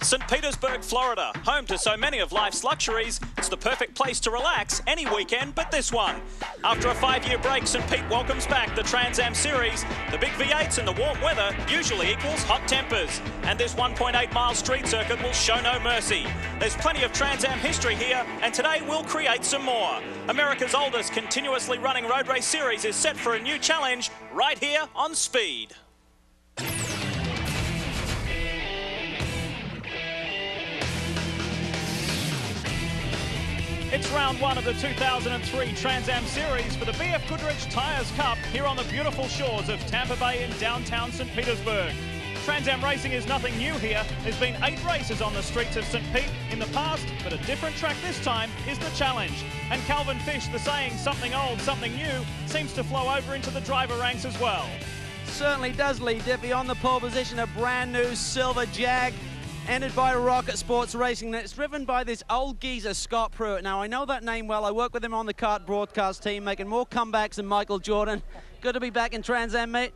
St. Petersburg, Florida, home to so many of life's luxuries, it's the perfect place to relax any weekend but this one. After a 5-year break, St. Pete welcomes back the Trans Am Series. The big V8s and the warm weather usually equals hot tempers. And this 1.8-mile street circuit will show no mercy. There's plenty of Trans Am history here, and today we'll create some more. America's oldest continuously running road race series is set for a new challenge right here on Speed. It's round one of the 2003 Trans Am Series for the BF Goodrich Tyres Cup here on the beautiful shores of Tampa Bay in downtown St. Petersburg. Trans Am racing is nothing new here. There's been 8 races on the streets of St. Pete in the past, but a different track this time is the challenge. And Calvin Fish, the saying, something old, something new, seems to flow over into the driver ranks as well. Certainly does, Lee Diffie, on the pole position, a brand new silver Jag. Entered by Rocket Sports Racing, and it's driven by this old geezer, Scott Pruitt. Now, I know that name well. I work with him on the kart broadcast team, making more comebacks than Michael Jordan. Good to be back in Trans Am, mate.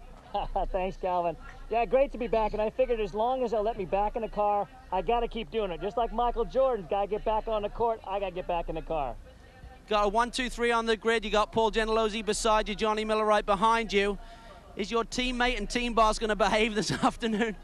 Thanks, Calvin. Yeah, great to be back, and I figured as long as they'll let me back in the car, I got to keep doing it. Just like Michael Jordan's got to get back on the court, I got to get back in the car. Got a 1, 2, 3 on the grid. You got Paul Gentilozzi beside you, Johnny Miller right behind you. Is your teammate and team boss going to behave this afternoon?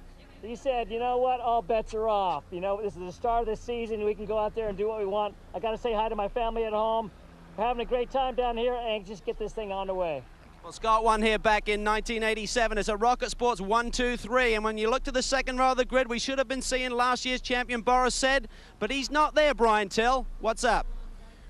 He said, you know what, all bets are off. You know, this is the start of the season. We can go out there and do what we want. I got to say hi to my family at home. We're having a great time down here, and just get this thing on the way. Well, Scott won here back in 1987. It's a Rocket Sports 1, 2, 3. And when you look to the second row of the grid, we should have been seeing last year's champion, Boris Said, but he's not there, Brian Till. What's up?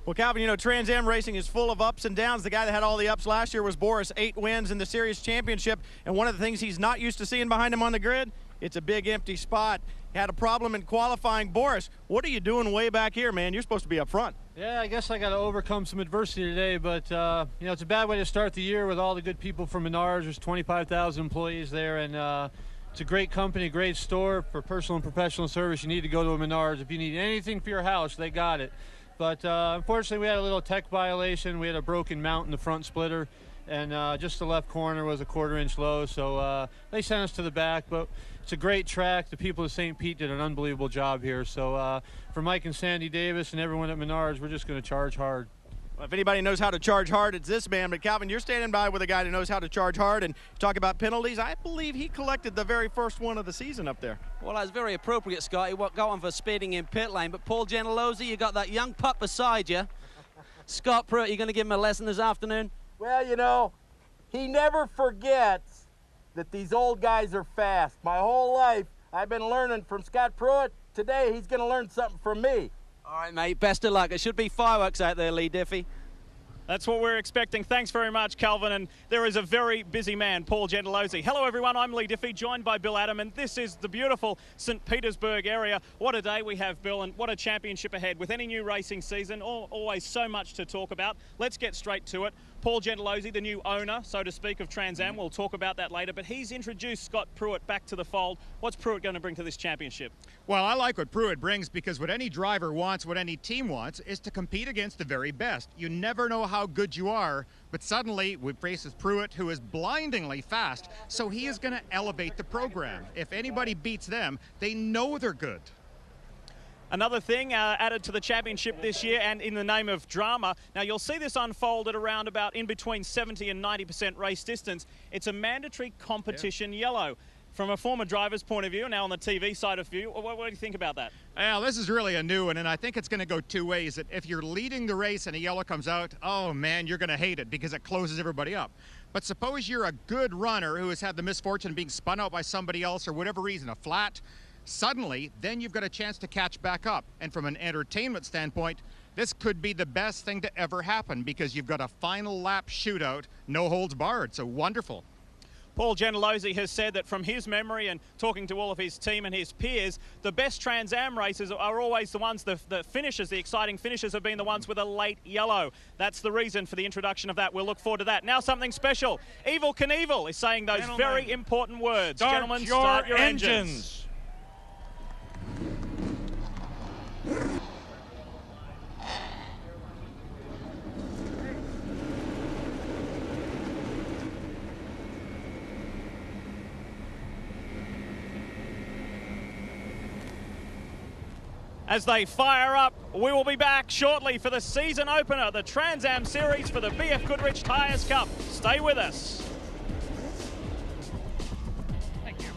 Well, Calvin, you know, Trans Am racing is full of ups and downs. The guy that had all the ups last year was Boris, 8 wins in the series championship. And one of the things he's not used to seeing behind him on the grid, it's a big empty spot. Had a problem in qualifying. Boris, what are you doing way back here, man? You're supposed to be up front. Yeah, I guess I got to overcome some adversity today, but you know, it's a bad way to start the year with all the good people from Menards. There's 25,000 employees there, and it's a great company, great store for personal and professional service. You need to go to a Menards. If you need anything for your house, they got it. But unfortunately, we had a little tech violation. We had a broken mount in the front splitter, and just the left corner was a 1/4 inch low, so they sent us to the back. But it's a great track. The people of St. Pete did an unbelievable job here. So for Mike and Sandy Davis and everyone at Menards, we're just going to charge hard. Well, if anybody knows how to charge hard, it's this man. But Calvin, you're standing by with a guy that knows how to charge hard. And talk about penalties, I believe he collected the very first one of the season up there. Well, that's very appropriate, Scott. He got on for speeding in pit lane. But Paul Gentilozzi, you got that young pup beside you. Scott Pruitt, you going to give him a lesson this afternoon? Well, you know, he never forgets that these old guys are fast. My whole life, I've been learning from Scott Pruitt. Today, he's going to learn something from me. All right, mate, best of luck. It should be fireworks out there, Lee Diffie. That's what we're expecting. Thanks very much, Calvin. And there is a very busy man, Paul Gentilozzi. Hello, everyone. I'm Lee Diffie, joined by Bill Adam, and this is the beautiful St. Petersburg area. What a day we have, Bill, and what a championship ahead. With any new racing season, always so much to talk about. Let's get straight to it. Paul Gentilozzi, the new owner, so to speak, of Trans Am. We'll talk about that later, but he's introduced Scott Pruitt back to the fold. What's Pruitt going to bring to this championship? Well, I like what Pruitt brings, because what any driver wants, what any team wants, is to compete against the very best. You never know how good you are, but suddenly we face Pruitt, who is blindingly fast, so he is going to elevate the program. If anybody beats them, they know they're good. Another thing added to the championship this year, and in the name of drama. Now, you'll see this unfold at around about in between 70 and 90% race distance. It's a mandatory competition yellow. From a former driver's point of view, now on the TV side of view, what do you think about that? Well, this is really a new one, and I think it's going to go two ways. That if you're leading the race and a yellow comes out, oh man, you're going to hate it because it closes everybody up. But suppose you're a good runner who has had the misfortune of being spun out by somebody else or whatever reason, a flat. Suddenly, then you've got a chance to catch back up. And from an entertainment standpoint, this could be the best thing to ever happen, because you've got a final lap shootout, no holds barred. So wonderful. Paul Gentilozzi has said that from his memory and talking to all of his team and his peers, the best Trans Am races are always the ones, the finishes, the exciting finishes have been the ones with a late yellow. That's the reason for the introduction of that. We'll look forward to that. Now something special. Evel Knievel is saying those very important words. Gentlemen, start your engines. as they fire up. We will be back shortly for the season opener, the Trans Am Series for the BF Goodrich Tyres Cup. Stay with us. Thank you.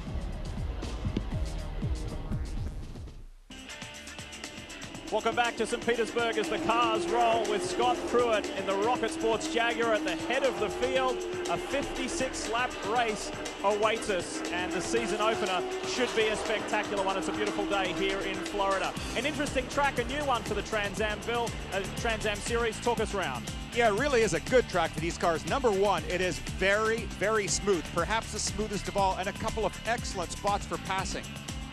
Welcome back to St. Petersburg as the cars roll with Scott Pruitt in the Rocket Sports Jaguar at the head of the field. A 56-lap race awaits us, and the season opener should be a spectacular one. It's a beautiful day here in Florida. An interesting track, a new one for the Trans Am, Bill. Trans Am Series. Talk us around. Yeah, it really is a good track for these cars. Number one, it is very, very smooth, perhaps the smoothest of all, and a couple of excellent spots for passing.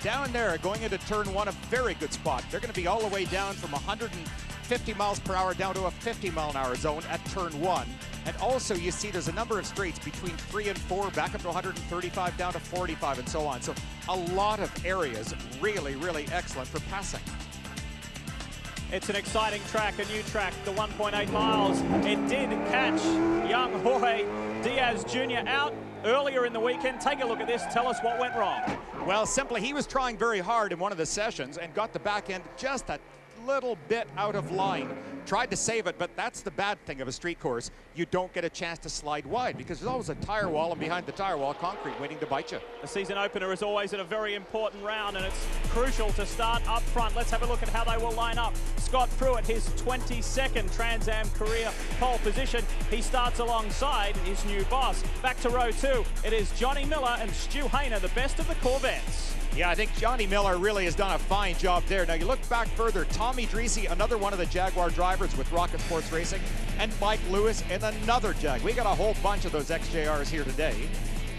Down there, going into turn one, a very good spot. They're going to be all the way down from 150 miles per hour down to a 50-mile-an-hour zone at turn one. And also, you see there's a number of straights between 3 and 4, back up to 135, down to 45, and so on. So a lot of areas really, really excellent for passing. It's an exciting track, a new track, the 1.8 miles. It did catch young Jorge Diaz Jr. out earlier in the weekend. Take a look at this. Tell us what went wrong. Well, simply, he was trying very hard in one of the sessions and got the back end just a little bit out of line. Tried to save it, but that's the bad thing of a street course. You don't get a chance to slide wide because there's always a tire wall, and behind the tire wall, concrete waiting to bite you. The season opener is always at a very important round, and it's crucial to start up front. Let's have a look at how they will line up. Scott Pruitt, his 22nd Trans Am career pole position. He starts alongside his new boss. Back to row 2, it is Johnny Miller and Stu Hayner, the best of the Corvettes. Yeah, I think Johnny Miller really has done a fine job there. Now, you look back further, Tommy Dreese, another one of the Jaguar drivers with Rocket Sports Racing, and Mike Lewis in another Jag. We got a whole bunch of those XJRs here today.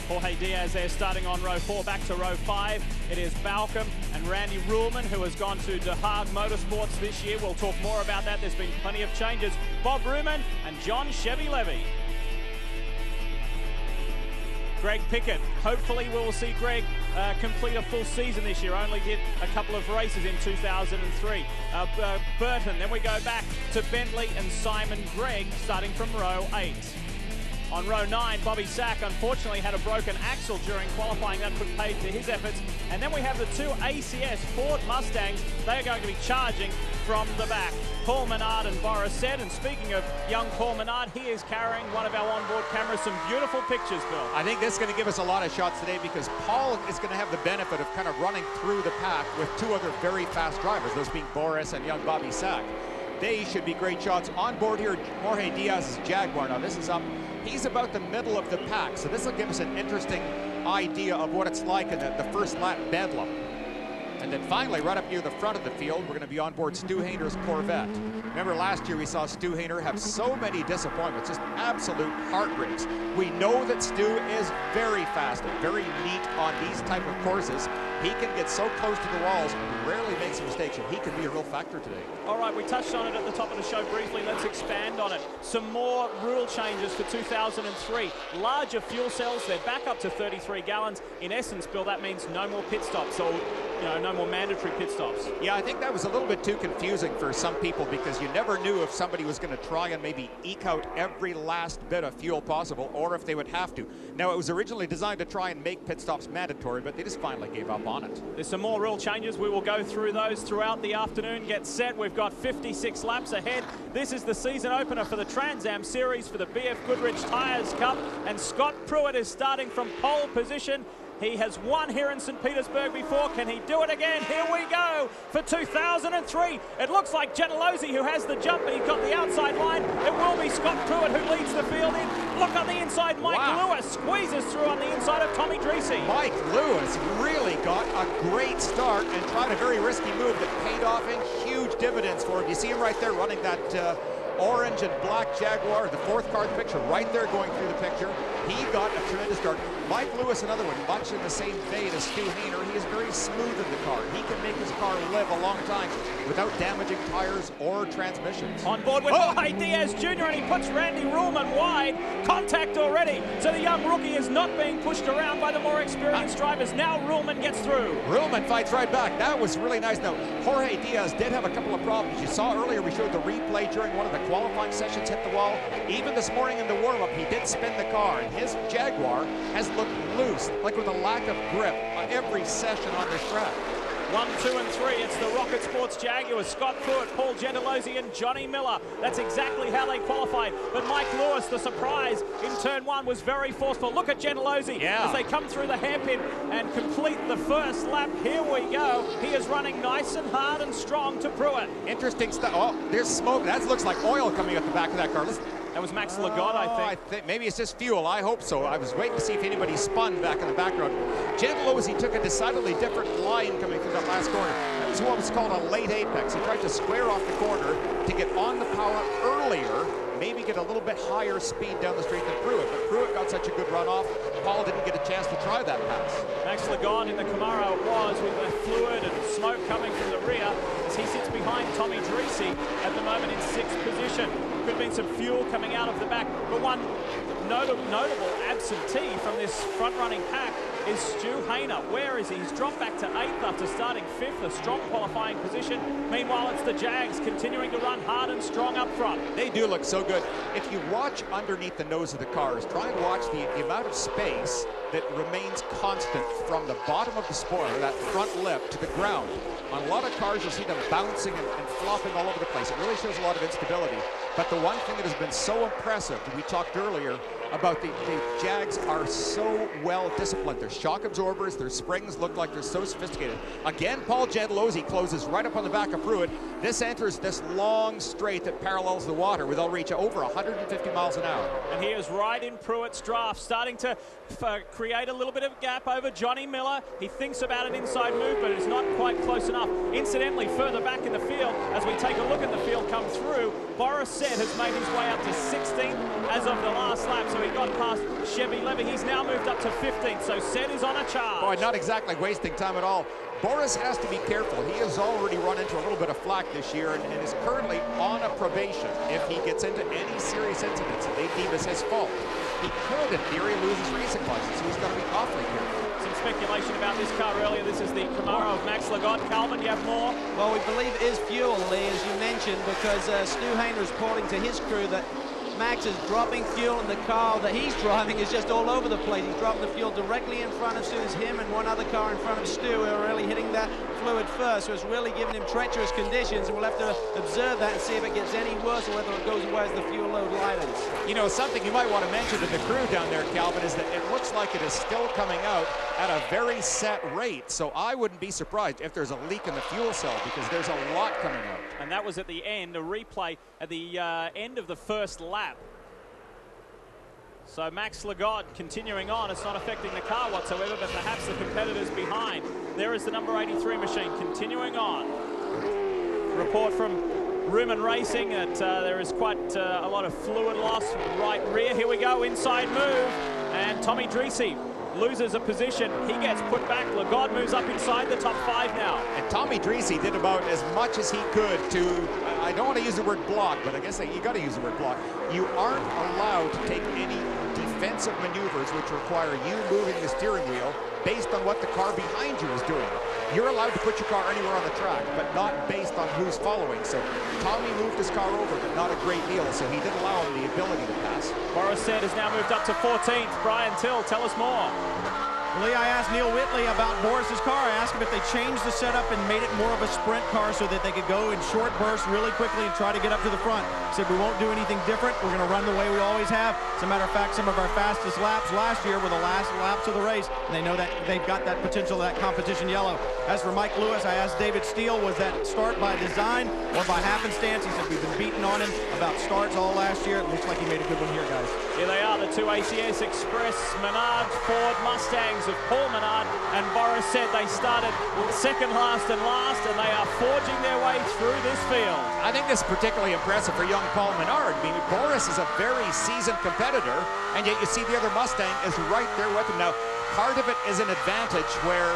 Jorge Diaz there starting on row 4. Back to row 5, it is Balcom and Randy Ruhlman, who has gone to De Haag Motorsports this year. We'll talk more about that. There's been plenty of changes. Bob Ruman and John Chevy Levy. Greg Pickett. Hopefully we'll see Greg complete a full season this year. Only did a couple of races in 2003. Burton. Then we go back to Bentley and Simon Gregg starting from row 8. On row 9, Bobby Sack unfortunately had a broken axle during qualifying. That put paid to his efforts. And then we have the 2 ACS Ford Mustangs. They are going to be charging from the back. Paul Menard and Boris said, and speaking of young Paul Menard, he is carrying one of our onboard cameras. Some beautiful pictures, Bill. I think this is going to give us a lot of shots today because Paul is going to have the benefit of kind of running through the pack with 2 other very fast drivers, those being Boris and young Bobby Sack. They should be great shots. On board here, Jorge Diaz's Jaguar. Now this is up. He's about the middle of the pack, so this will give us an interesting idea of what it's like in the first lap bedlam. And then finally, right up near the front of the field, we're going to be on board Stu Hayner's Corvette. Remember last year we saw Stu Hayner have so many disappointments, just absolute heartbreaks. We know that Stu is very fast and very neat on these type of courses. He can get so close to the walls and rarely makes mistakes, and he can be a real factor today. All right, we touched on it at the top of the show briefly. Let's expand on it. Some more rule changes for 2003. Larger fuel cells, they're back up to 33 gallons. In essence, Bill, that means no more pit stops, or no more mandatory pit stops. Yeah, I think that was a little bit too confusing for some people because you never knew if somebody was going to try and maybe eke out every last bit of fuel possible or if they would have to. Now, it was originally designed to try and make pit stops mandatory, but they just finally gave up on it. There's some more rule changes. We will go through those throughout the afternoon. Get set. We've got 56 laps ahead. This is the season opener for the Trans Am Series for the BF Goodrich Tyres Cup, and Scott Pruitt is starting from pole position. He has won here in St. Petersburg before. Can he do it again? Here we go for 2003. It looks like Gentilozzi who has the jump, and he's got the outside line. It will be Scott Pruitt who leads the field in. Look on the inside. Mike Lewis squeezes through on the inside of Tommy Dreese. Mike Lewis really got a great start and tried a very risky move that paid off in huge dividends for him. You see him right there running that orange and black Jaguar, the 4th car picture right there going through the picture. He got a tremendous start. Mike Lewis, another one, much in the same vein as Stu Hayner. He is very smooth in the car. He can make his car live a long time without damaging tires or transmissions. On board with Jorge Diaz Jr., and he puts Randy Ruhlman wide. Contact already. So the young rookie is not being pushed around by the more experienced drivers. Now Ruhlman gets through. Ruhlman fights right back. That was really nice. Now, Jorge Diaz did have a couple of problems. You saw earlier, we showed the replay during one of the qualifying sessions, hit the wall. Even this morning in the warm-up, he did spin the car, and his Jaguar has looked loose, like with a lack of grip on every session on this track. 1, 2, and 3. It's the Rocket Sports Jaguars, Scott Pruitt, Paul Gentilozzi, and Johnny Miller. That's exactly how they qualified. But Mike Lewis, the surprise in turn 1, was very forceful. Look at Gentilozzi as they come through the hairpin and complete the first lap. Here we go. He is running nice and hard and strong to Pruitt. Interesting stuff. Oh, there's smoke. That looks like oil coming out the back of that car. Listen. That was Max Lagotte, I think. Maybe it's just fuel. I hope so. I was waiting to see if anybody spun back in the background. Gentilozzi took a decidedly different line coming through that last corner. That was what was called a late apex. He tried to square off the corner to get on the power earlier, maybe get a little bit higher speed down the straight than Pruitt. But Pruitt got such a good run off, Paul didn't get a chance to try that pass. Max Lagotte in the Camaro it was, with the fluid and smoke coming from the rear as he sits behind Tommy Dreese at the moment in 6th position. Could have been some fuel coming out of the back, but one notable absentee from this front-running pack is Stu Hayner. Where is he? He's dropped back to 8th after starting 5th, a strong qualifying position. Meanwhile, it's the Jags continuing to run hard and strong up front. They do look so good. If you watch underneath the nose of the cars, try and watch the amount of space that remains constant from the bottom of the spoiler, that front lip, to the ground. On a lot of cars, you'll see them bouncing and flopping all over the place. It really shows a lot of instability. But the one thing that has been so impressive, we talked earlier about the Jags are so well disciplined. Their shock absorbers, their springs look like they're so sophisticated. Again, Paul Gentilozzi closes right up on the back of Pruitt. This enters this long straight that parallels the water with they'll reach over 150 miles an hour. And he is right in Pruitt's draft, starting to create a little bit of gap over Johnny Miller. He thinks about an inside move, but it's not quite close enough. Incidentally, further back in the field, as we take a look at the field come through, Boris Said has made his way up to 16th as of the last lap, so he got past Chevy Levy. He's now moved up to 15th, so Said is on a charge. Boy, not exactly wasting time at all. Boris has to be careful. He has already run into a little bit of flack this year and is currently on a probation. If he gets into any serious incidents that they deem as his fault, he could, in theory, lose his racing license, so he's got to be awfully careful. Some speculation about this car earlier. This is the Camaro of Max Lagotte. Calvin, you have more? Well, we believe it is fuel, Lee, as you mentioned, because Stu Hayner is reporting to his crew that Max is dropping fuel and the car that he's driving is just all over the place. He's dropping the fuel directly in front of Stu. It's him and one other car in front of Stu who are really hitting that fluid first, so it's really giving him treacherous conditions, and we'll have to observe that and see if it gets any worse or whether it goes away as the fuel load lightens. You know, something you might want to mention to the crew down there, Calvin, is that it looks like it is still coming out at a very set rate, so I wouldn't be surprised if there's a leak in the fuel cell, because there's a lot coming out. And that was at the end, a replay at the end of the first lap. So Max Lagotte continuing on. It's not affecting the car whatsoever, but perhaps the competitors behind. There is the number 83 machine continuing on. Report from Rumen Racing that there is quite a lot of fluid loss right rear. Here we go, inside move, and Tommy Dreese loses a position. He gets put back. Lagotte moves up inside the top 5 now. And Tommy Dreese did about as much as he could to, I don't want to use the word block, but I guess you got to use the word block. You aren't allowed to take any defensive maneuvers which require you moving the steering wheel based on what the car behind you is doing. You're allowed to put your car anywhere on the track, but not based on who's following. So Tommy moved his car over, but not a great deal, so he did allow him the ability to pass. Boris Said has now moved up to 14th. Brian Till, tell us more. Lee, I asked Neil Whitley about Boris's car. I asked him if they changed the setup and made it more of a sprint car so that they could go in short bursts really quickly and try to get up to the front. He said, we won't do anything different. We're going to run the way we always have. As a matter of fact, some of our fastest laps last year were the last laps of the race, and they know that they've got that potential, that competition yellow. As for Mike Lewis, I asked David Steele, was that start by design or by happenstance? He said, we've been beating on him about starts all last year. It looks like he made a good one here, guys. Here they are, the two ACS Express Menard Ford Mustangs of Paul Menard and Boris Said. They started second last and they are forging their way through this field. I think this is particularly impressive for young Paul Menard. I mean, Boris is a very seasoned competitor, and yet you see the other Mustang is right there with him. Now, part of it is an advantage where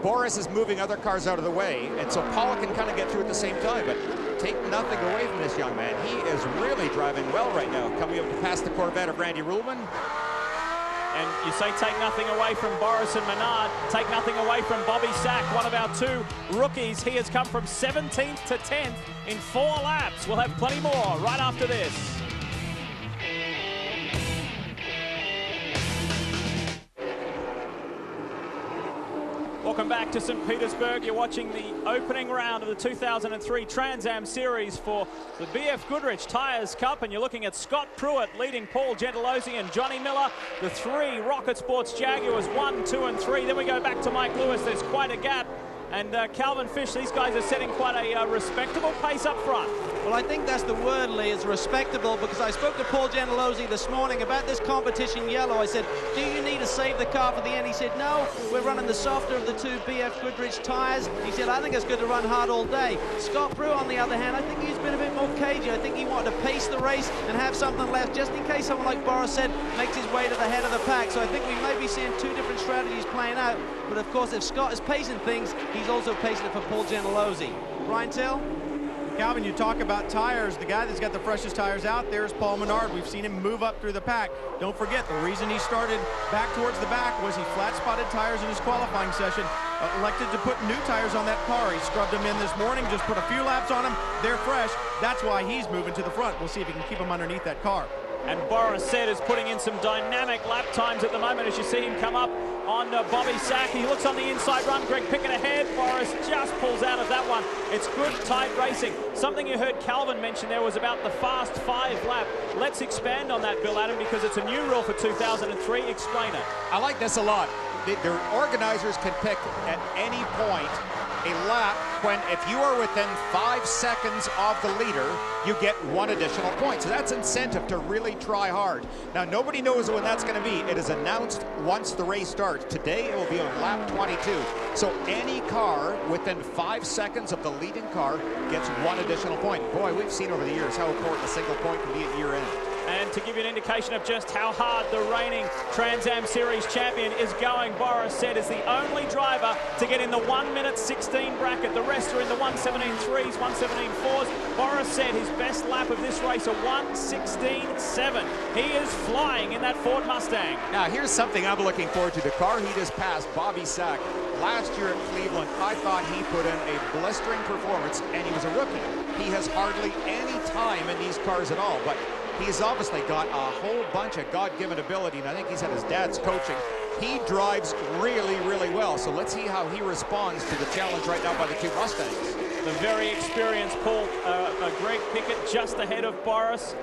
Boris is moving other cars out of the way, and so Paul can kind of get through at the same time, but take nothing away from this young man. He is really driving well right now, coming up to pass the Corvette of Randy Ruhlman. And you say take nothing away from Boris and Menard, take nothing away from Bobby Sack, one of our two rookies. He has come from 17th to 10th in 4 laps. We'll have plenty more right after this. Welcome back to St. Petersburg. You're watching the opening round of the 2003 Trans Am Series for the BF Goodrich Tires Cup, and you're looking at Scott Pruitt leading Paul Gentilozzi and Johnny Miller, the three Rocket Sports Jaguars, 1, 2, and 3. Then we go back to Mike Lewis. There's quite a gap. And Calvin Fish, these guys are setting quite a respectable pace up front. Well, I think that's the word, Lee, is respectable, because I spoke to Paul Gentilozzi this morning about this competition yellow. I said, do you need to save the car for the end? He said, no, we're running the softer of the two BF Goodrich tires. He said, I think it's good to run hard all day. Scott Pruitt, on the other hand, I think he's been a bit more cagey. I think he wanted to pace the race and have something left, just in case someone like Boris said makes his way to the head of the pack. So I think we may be seeing two different strategies playing out. But of course, if Scott is pacing things, he's also pacing it for Paul Gentilozzi. Brian Till? Calvin, you talk about tires. The guy that's got the freshest tires out there is Paul Menard. We've seen him move up through the pack. Don't forget, the reason he started back towards the back was he flat-spotted tires in his qualifying session, elected to put new tires on that car. He scrubbed them in this morning, just put a few laps on them. They're fresh. That's why he's moving to the front. We'll see if he can keep them underneath that car. And Boris Said is putting in some dynamic lap times at the moment as you see him come up on Bobby Sack. He looks on the inside run. Greg Pickett ahead. Boris just pulls out of that one. It's good, tight racing. Something you heard Calvin mention there was about the fast 5 lap. Let's expand on that, Bill Adam, because it's a new rule for 2003. Explain it. I like this a lot. The organizers can pick at any point a lap when, if you are within 5 seconds of the leader, you get 1 additional point. So that's incentive to really try hard. Now, nobody knows when that's going to be. It is announced once the race starts. Today, it will be on lap 22. So any car within 5 seconds of the leading car gets 1 additional point. Boy, we've seen over the years how important a single point can be at year end. And to give you an indication of just how hard the reigning Trans Am Series champion is going, Boris Said is the only driver to get in the 1:16 bracket. The rest are in the 1:17.3s, 1:17.4s. Boris Said his best lap of this race, a 1:16.7. He is flying in that Ford Mustang. Now, here's something I'm looking forward to. The car he just passed, Bobby Sack, last year at Cleveland, I thought he put in a blistering performance, and he was a rookie. He has hardly any time in these cars at all, but he's obviously got a whole bunch of God-given ability, and I think he's had his dad's coaching. He drives really, really well, so let's see how he responds to the challenge right now by the two Mustangs. The very experienced Greg Pickett just ahead of Boris.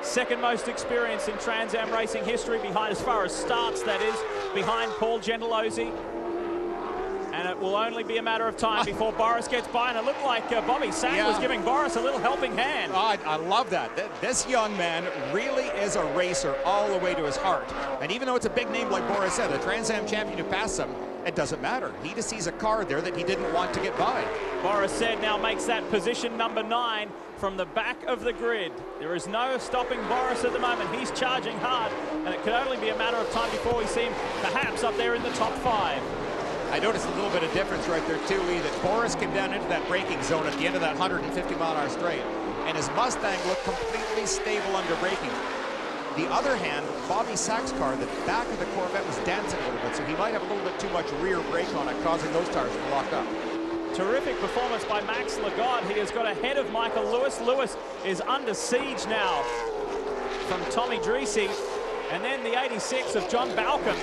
Second most experienced in Trans Am racing history, behind, as far as starts, that is, behind Paul Gentilozzi. And it will only be a matter of time before Boris gets by, and it looked like Bobby Sack was giving Boris a little helping hand. I love that. This young man really is a racer all the way to his heart. And even though it's a big name like Boris said, a Trans Am champion who passed him, it doesn't matter. He just sees a car there that he didn't want to get by. Boris Said now makes that position number 9 from the back of the grid. There is no stopping Boris at the moment. He's charging hard, and it could only be a matter of time before we see him perhaps up there in the top 5. I noticed a little bit of difference right there too, Lee, that Boris came down into that braking zone at the end of that 150-mile-an-hour straight, and his Mustang looked completely stable under braking. The other hand, Bobby Sack's car, the back of the Corvette was dancing a little bit, so he might have a little bit too much rear brake on it, causing those tires to lock up. Terrific performance by Max Lagarde. He has got ahead of Michael Lewis. Lewis is under siege now from Tommy Dreese, and then the 86 of John Balcom,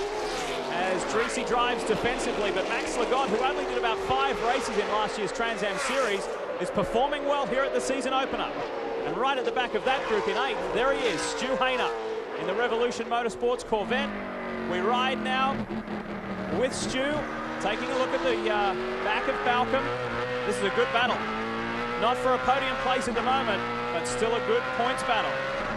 as Dreese drives defensively. But Max Lagarde, who only did about 5 races in last year's Trans Am Series, is performing well here at the season opener. And right at the back of that group in 8th, there he is, Stu Hayner in the Revolution Motorsports Corvette. We ride now with Stu, taking a look at the back of Balcom. This is a good battle. Not for a podium place at the moment, but still a good points battle.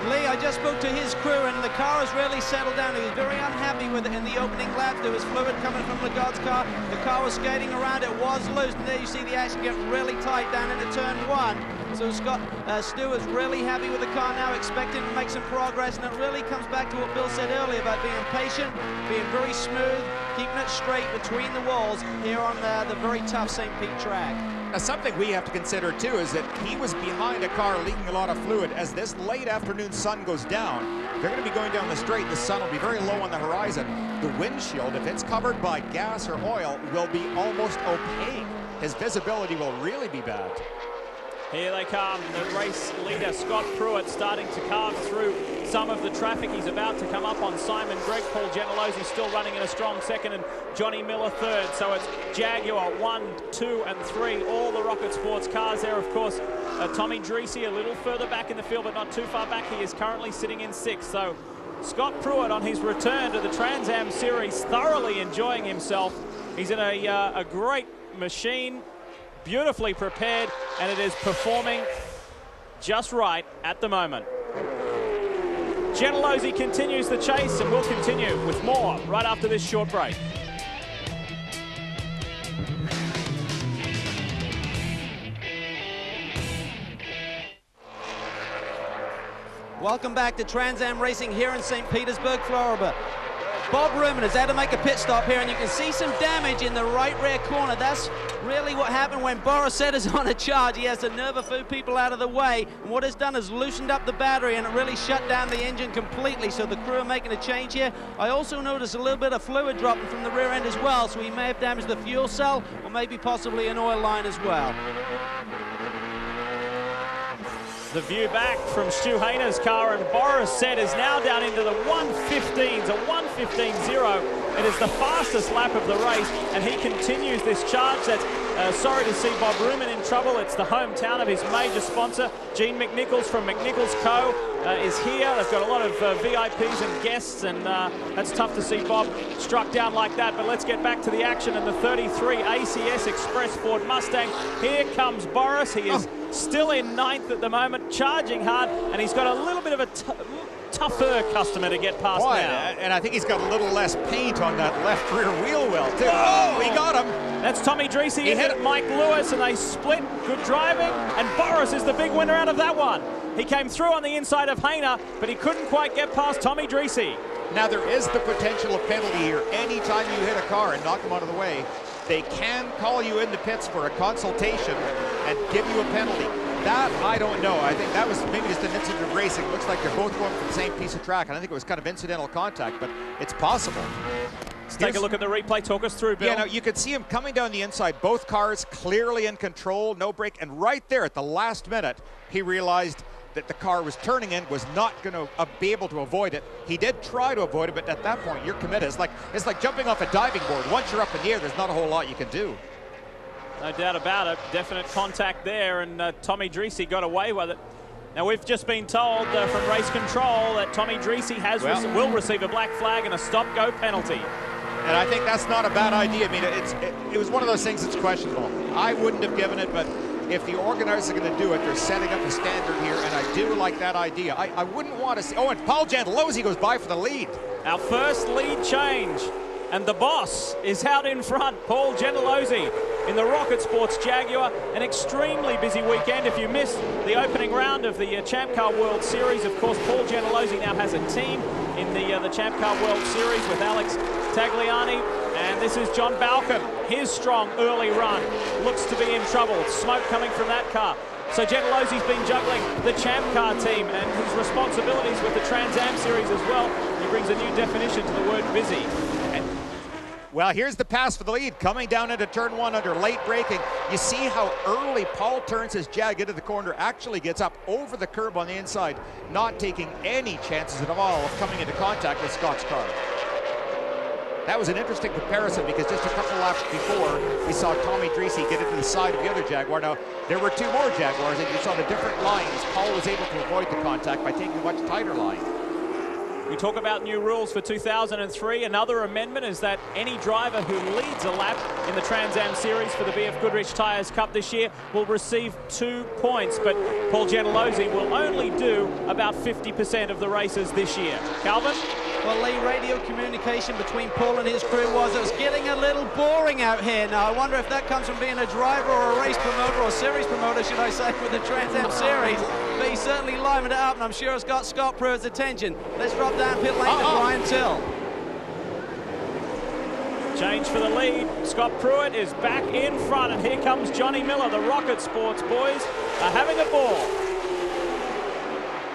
Lee, I just spoke to his crew, and the car has really settled down. He was very unhappy with it in the opening laps. There was fluid coming from Lagarde's car. The car was skating around. It was loose, and there you see the action get really tight down into turn 1. So Stu is really happy with the car now, expecting to make some progress, and it really comes back to what Bill said earlier about being patient, being very smooth, keeping it straight between the walls here on the very tough St. Pete track. Now, something we have to consider too is that he was behind a car leaking a lot of fluid. As this late afternoon sun goes down, they're going to be going down the straight. The sun will be very low on the horizon. The windshield, if it's covered by gas or oil, will be almost opaque. His visibility will really be bad. Here they come, the race leader, Scott Pruitt, starting to carve through some of the traffic. He's about to come up on Simon Gregg. Paul Gentilozzi still running in a strong second, and Johnny Miller third. So it's Jaguar 1, 2, and 3. All the Rocket Sports cars there. Of course, Tommy Dreese a little further back in the field, but not too far back. He is currently sitting in 6th. So Scott Pruitt on his return to the Trans Am Series, thoroughly enjoying himself. He's in a great machine, beautifully prepared, and it is performing just right at the moment. Gentilozzi continues the chase, and we'll continue with more right after this short break. Welcome back to Trans Am Racing here in St. Petersburg, Florida. Bob Ruman has had to make a pit stop here, and you can see some damage in the right rear corner. That's really what happened when Boris is on a charge. He has to nerve a few people out of the way, and what it's done is loosened up the battery, and it really shut down the engine completely, so the crew are making a change here. I also noticed a little bit of fluid dropping from the rear end as well, so he may have damaged the fuel cell, or maybe possibly an oil line as well. The view back from Stu Hayner's car, and Boris Said is now down into the 1:15s, a 1:15.0. It is the fastest lap of the race, and he continues this charge. That's sorry to see Bob Ruman in trouble. It's the hometown of his major sponsor. Gene McNichols from McNichols Co. is here. They've got a lot of VIPs and guests, and that's tough to see Bob struck down like that. But let's get back to the action in the 33 ACS Express Ford Mustang. Here comes Boris. He is still in 9th at the moment, charging hard, and he's got a little bit of a tougher customer to get past now. And I think he's got a little less paint on that left rear wheel well, too. Oh, he got him. That's Tommy Dreese. He hit Mike Lewis, and they split. Good driving, and Boris is the big winner out of that one. He came through on the inside of Hayner, but he couldn't quite get past Tommy Dreese. Now, there is the potential of penalty here. Anytime you hit a car and knock them out of the way, they can call you in the pits for a consultation and give you a penalty. That, I don't know. I think that was maybe just an incident of racing. It looks like they're both going for the same piece of track, and I think it was kind of incidental contact, but it's possible. Let's take a look at the replay. Talk us through, Bill. Yeah, now you could see him coming down the inside. Both cars clearly in control, no brake, and right there at the last minute, he realized that the car was turning in, was not going to be able to avoid it. He did try to avoid it, but at that point, you're committed. It's like jumping off a diving board. Once you're up in the air, there's not a whole lot you can do. No doubt about it. Definite contact there, and Tommy Dreese got away with it. Now, we've just been told from race control that Tommy Dreese will receive a black flag and a stop-go penalty. And I think that's not a bad idea. I mean, it was one of those things that's questionable. I wouldn't have given it, but if the organizers are going to do it, they're setting up a standard here, and I do like that idea. I wouldn't want to see... Oh, and Paul Gentilozzi goes by for the lead. Our first lead change, and the boss is out in front, Paul Gentilozzi, in the Rocket Sports Jaguar. An extremely busy weekend. If you missed the opening round of the Champ Car World Series, of course, Paul Gentilozzi now has a team in the Champ Car World Series with Alex Tagliani. And this is John Balcom. His strong early run looks to be in trouble. Smoke coming from that car. So Gentilozzi's been juggling the Champ Car team and his responsibilities with the Trans Am Series as well. He brings a new definition to the word busy. Well, here's the pass for the lead, coming down into turn 1 under late braking. You see how early Paul turns his Jag into the corner, actually gets up over the curb on the inside, not taking any chances at all of coming into contact with Scott's car. That was an interesting comparison because just a couple laps before, we saw Tommy Dreese get into the side of the other Jaguar. Now, there were 2 more Jaguars, and you saw the different lines. Paul was able to avoid the contact by taking a much tighter line. We talk about new rules for 2003. Another amendment is that any driver who leads a lap in the Trans Am Series for the BF Goodrich Tires Cup this year will receive 2 points, but Paul Gentilozzi will only do about 50% of the races this year. Calvin? Well, Lee, radio communication between Paul and his crew was it was getting a little boring out here. Now, I wonder if that comes from being a driver or a race promoter or series promoter, should I say, with the Trans Am Series. But he certainly livened it up, and I'm sure it's got Scott Pruitt's attention. Let's drop down pit lane to Brian Till. Change for the lead. Scott Pruitt is back in front, and here comes Johnny Miller. The Rocket Sports boys are having a ball.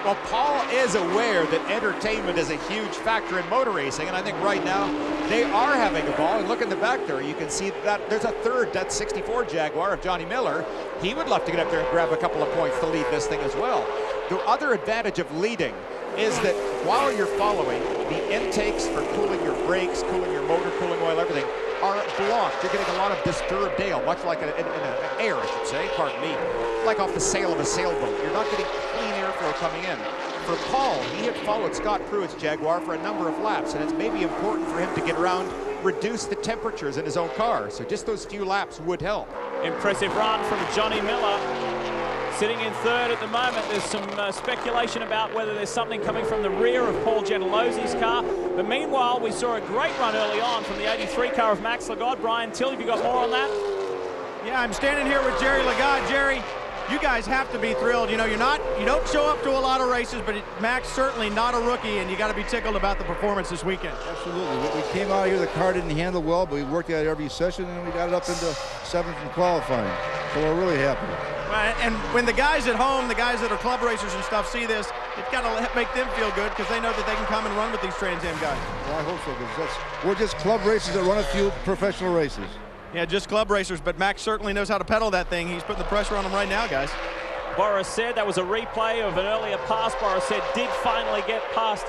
Well, Paul is aware that entertainment is a huge factor in motor racing, and I think right now They are having a ball, and look in the back there. You can see that there's a third, that 64 Jaguar of Johnny Miller. He would love to get up there and grab a couple of points to lead this thing as well. The other advantage of leading is that while you're following, the intakes for cooling your brakes, cooling your motor, cooling oil, everything, are blocked. You're getting a lot of disturbed air, much like an air, I should say, pardon me, like off the sail of a sailboat. You're not getting clean airflow coming in. For Paul, he had followed Scott Pruitt's Jaguar for a number of laps, and it's maybe important for him to get around, reduce the temperatures in his own car. So just those few laps would help. Impressive run from Johnny Miller. Sitting in third at the moment. There's some speculation about whether there's something coming from the rear of Paul Gentilosi's car. But meanwhile, we saw a great run early on from the 83 car of Max Lagat. Brian Till, have you got more on that? Yeah, I'm standing here with Jerry Lagat. Jerry, you guys have to be thrilled. You know, you don't show up to a lot of races, but Max certainly not a rookie, and you got to be tickled about the performance this weekend. Absolutely. We came out here, the car didn't handle well, but we worked at it every session, and we got it up into 7th in qualifying. So we're really happy. Right, and when the guys at home, the guys that are club racers and stuff see this, it's got to make them feel good because they know that they can come and run with these Trans Am guys. Well, I hope so, because we're just club racers that run a few professional races. Yeah, just club racers, but Max certainly knows how to pedal that thing. He's putting the pressure on them right now, guys. Boris said that was a replay of an earlier pass. Boris said did finally get past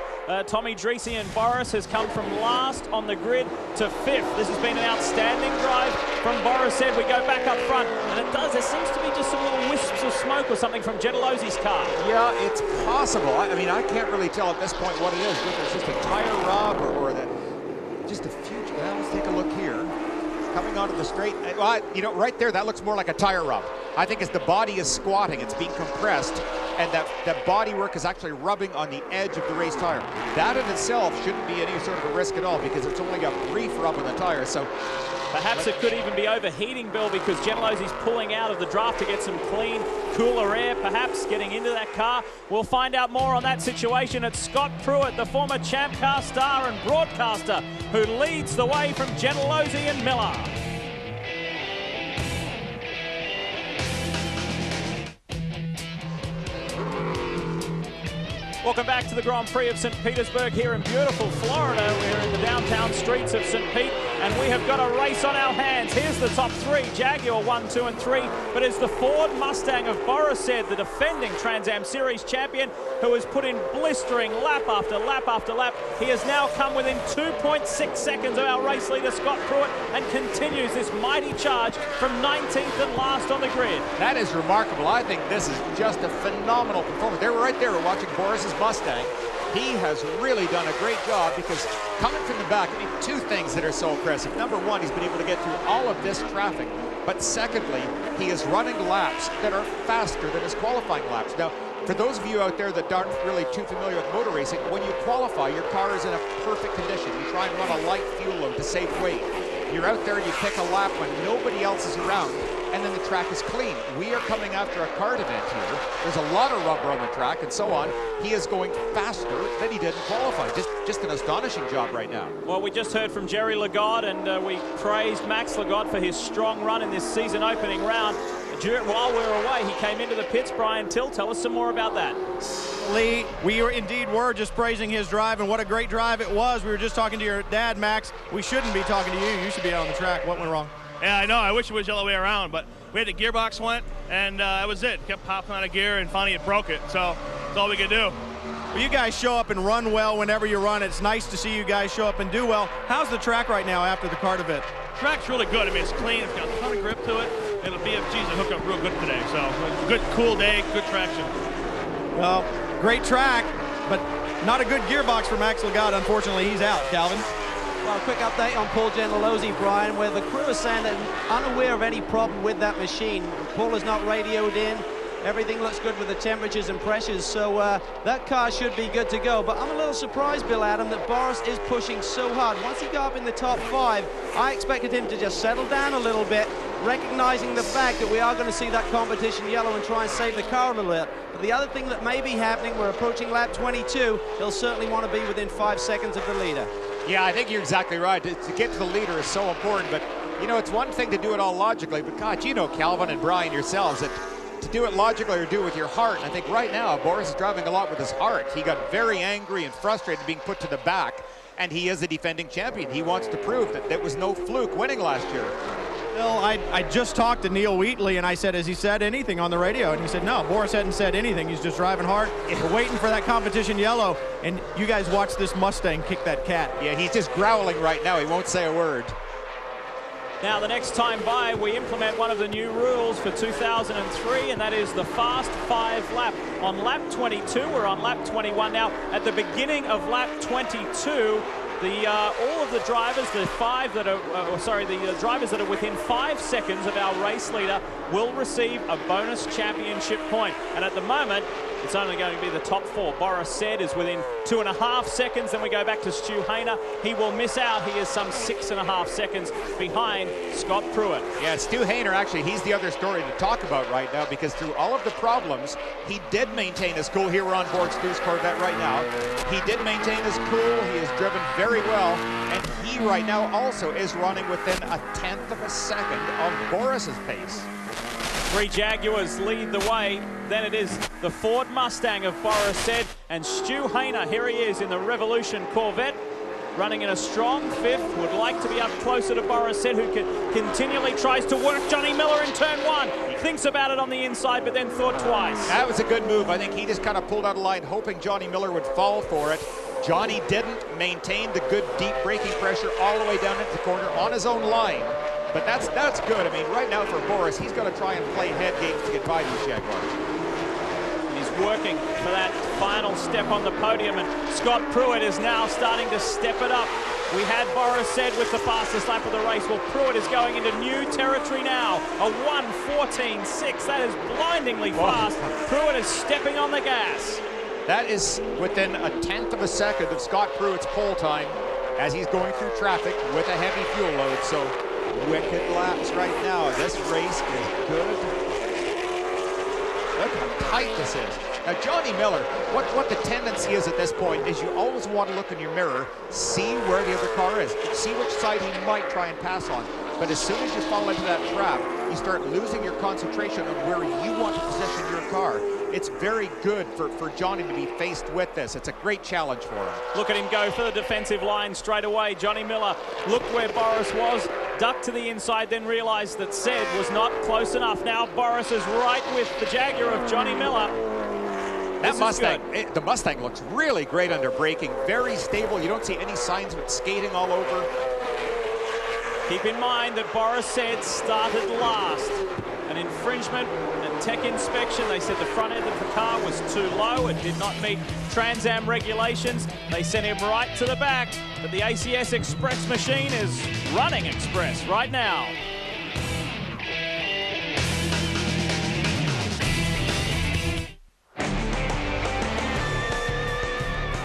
Tommy Dreese, and Boris has come from last on the grid to 5th. This has been an outstanding drive from Boris said. We go back up front, and it does. There seems to be just some little wisps of smoke or something from Gentilosi's car. Yeah, it's possible. I mean, I can't really tell at this point what it is. Whether it's just a tire rub or that just a future. Well, let's take a look here. Coming onto the straight, you know, right there, that looks more like a tire rub. I think as the body is squatting, it's being compressed, and that body work is actually rubbing on the edge of the race tire. That in itself shouldn't be any sort of a risk at all because it's only a brief rub on the tire. So perhaps it could even be overheating, Bill, because Gentilosi's pulling out of the draft to get some clean, cooler air, perhaps getting into that car. We'll find out more on that situation. It's Scott Pruitt, the former Champ Car star and broadcaster, who leads the way from Gentilosi and Miller. Welcome back to the Grand Prix of St. Petersburg here in beautiful Florida. We're in the downtown streets of St. Pete, and we have got a race on our hands. Here's the top 3, Jaguar 1, 2, and 3. But it's the Ford Mustang of Boris said, the defending Trans Am Series champion, who has put in blistering lap after lap after lap. He has now come within 2.6 seconds of our race leader, Scott Pruitt, and continues this mighty charge from 19th and last on the grid. that is remarkable. I think this is just a phenomenal performance. They were right there watching Boris's Mustang. He has really done a great job because coming from the back, I mean, 2 things that are so impressive. Number 1, he's been able to get through all of this traffic. But secondly, he is running laps that are faster than his qualifying laps. Now, for those of you out there that aren't really too familiar with motor racing, when you qualify, your car is in a perfect condition. You try and run a light fuel load to save weight. You're out there and you pick a lap when nobody else is around, and then the track is clean. We are coming after a kart event here. There's a lot of rubber on the track and so on. He is going faster than he did in qualifying. Just an astonishing job right now. Well, we just heard from Jerry Lagat, and we praised Max Lagat for his strong run in this season opening round. While we were away, he came into the pits. Brian Till, tell us some more about that. Lee, we were just praising his drive, and what a great drive it was. We were just talking to your dad, Max. We shouldn't be talking to you. You should be out on the track. What went wrong? Yeah, I know. I wish it was the other way around, but we had the gearbox went, and that was it. Kept popping out of gear, and finally it broke it. So that's all we could do. Well, you guys show up and run well whenever you run. It's nice to see you guys show up and do well. How's the track right now after the kart event? Track's really good. I mean, it's clean. It's got a ton of grip to it. And the BFGs are hooked up real good today. So good, cool day, good traction. Well, great track, but not a good gearbox for Max Lagat. Unfortunately, he's out. Calvin? Well, a quick update on Paul Gentilosi, Brian, where the crew is saying that unaware of any problem with that machine. Paul is not radioed in. Everything looks good with the temperatures and pressures, so that car should be good to go. But I'm a little surprised, Bill Adam, that Boris is pushing so hard. Once he got up in the top 5, I expected him to just settle down a little bit, recognizing the fact that we are going to see that competition yellow and try and save the car a little bit. But the other thing that may be happening, we're approaching lap 22, he'll certainly want to be within 5 seconds of the leader. Yeah, I think you're exactly right. To get to the leader is so important, but you know, it's one thing to do it all logically, but God, you know, Calvin and Brian yourselves, that to do it logically or do it with your heart. And I think right now, Boris is driving a lot with his heart. He got very angry and frustrated being put to the back. and he is a defending champion. He wants to prove that there was no fluke winning last year. Well, I just talked to Neil Wheatley, and I said, has he said anything on the radio? And he said, no, Boris hadn't said anything. He's just driving hard. We're waiting for that competition yellow, and you guys watch this Mustang kick that cat. Yeah, he's just growling right now. He won't say a word. Now, the next time by, we implement one of the new rules for 2003, and that is the fast 5 lap. On lap 22, we're on lap 21 now. At the beginning of lap 22, all of the drivers, the drivers that are within 5 seconds of our race leader will receive a bonus championship point. And at the moment, it's only going to be the top 4. Boris Said is within 2.5 seconds. Then we go back to Stu Hayner. He will miss out. He is some 6.5 seconds behind Scott Pruitt. Yeah, Stu Hayner, actually, he's the other story to talk about right now, because through all of the problems, he did maintain his cool. Here we're on board Stu's Corvette right now. He did maintain his cool. He has driven very well, and he right now also is running within 1/10 of a second of Boris's pace. 3 Jaguars lead the way. Then it is the Ford Mustang of Boris Said, and Stu Hayner, here he is in the Revolution Corvette, running in a strong 5th, would like to be up closer to Boris Said, who continually tries to work Johnny Miller in turn 1. Thinks about it on the inside, but then thought twice. That was a good move. I think he just kind of pulled out a line, hoping Johnny Miller would fall for it. Johnny didn't maintain the good deep braking pressure all the way down into the corner on his own line. But that's good. I mean, right now for Boris, he's got to try and play head games to get by these Jaguars. He's working for that final step on the podium, and Scott Pruitt is now starting to step it up. We had Boris Said with the fastest lap of the race. Well, Pruitt is going into new territory now. A 1:14.6. That is blindingly fast. Pruitt is stepping on the gas. That is within 1/10 of a second of Scott Pruitt's pole time as he's going through traffic with a heavy fuel load. So wicked laps right now. This race is good. Look how tight this is. Now, Johnny Miller, what the tendency is at this point is you always want to look in your mirror, see where the other car is, see which side he might try and pass on. But as soon as you fall into that trap, you start losing your concentration on where you want to position your car. It's very good for Johnny to be faced with this. It's a great challenge for him. Look at him go for the defensive line straight away. Johnny Miller looked where Boris was, ducked to the inside, then realized that Said was not close enough. Now Boris is right with the Jaguar of Johnny Miller. That Mustang, the Mustang looks really great under braking. Very stable. You don't see any signs of it skating all over. Keep in mind that Boris Said started last. An infringement, a tech inspection. They said the front end of the car was too low. It did not meet Trans Am regulations. They sent him right to the back. But the ACS Express machine is running express right now.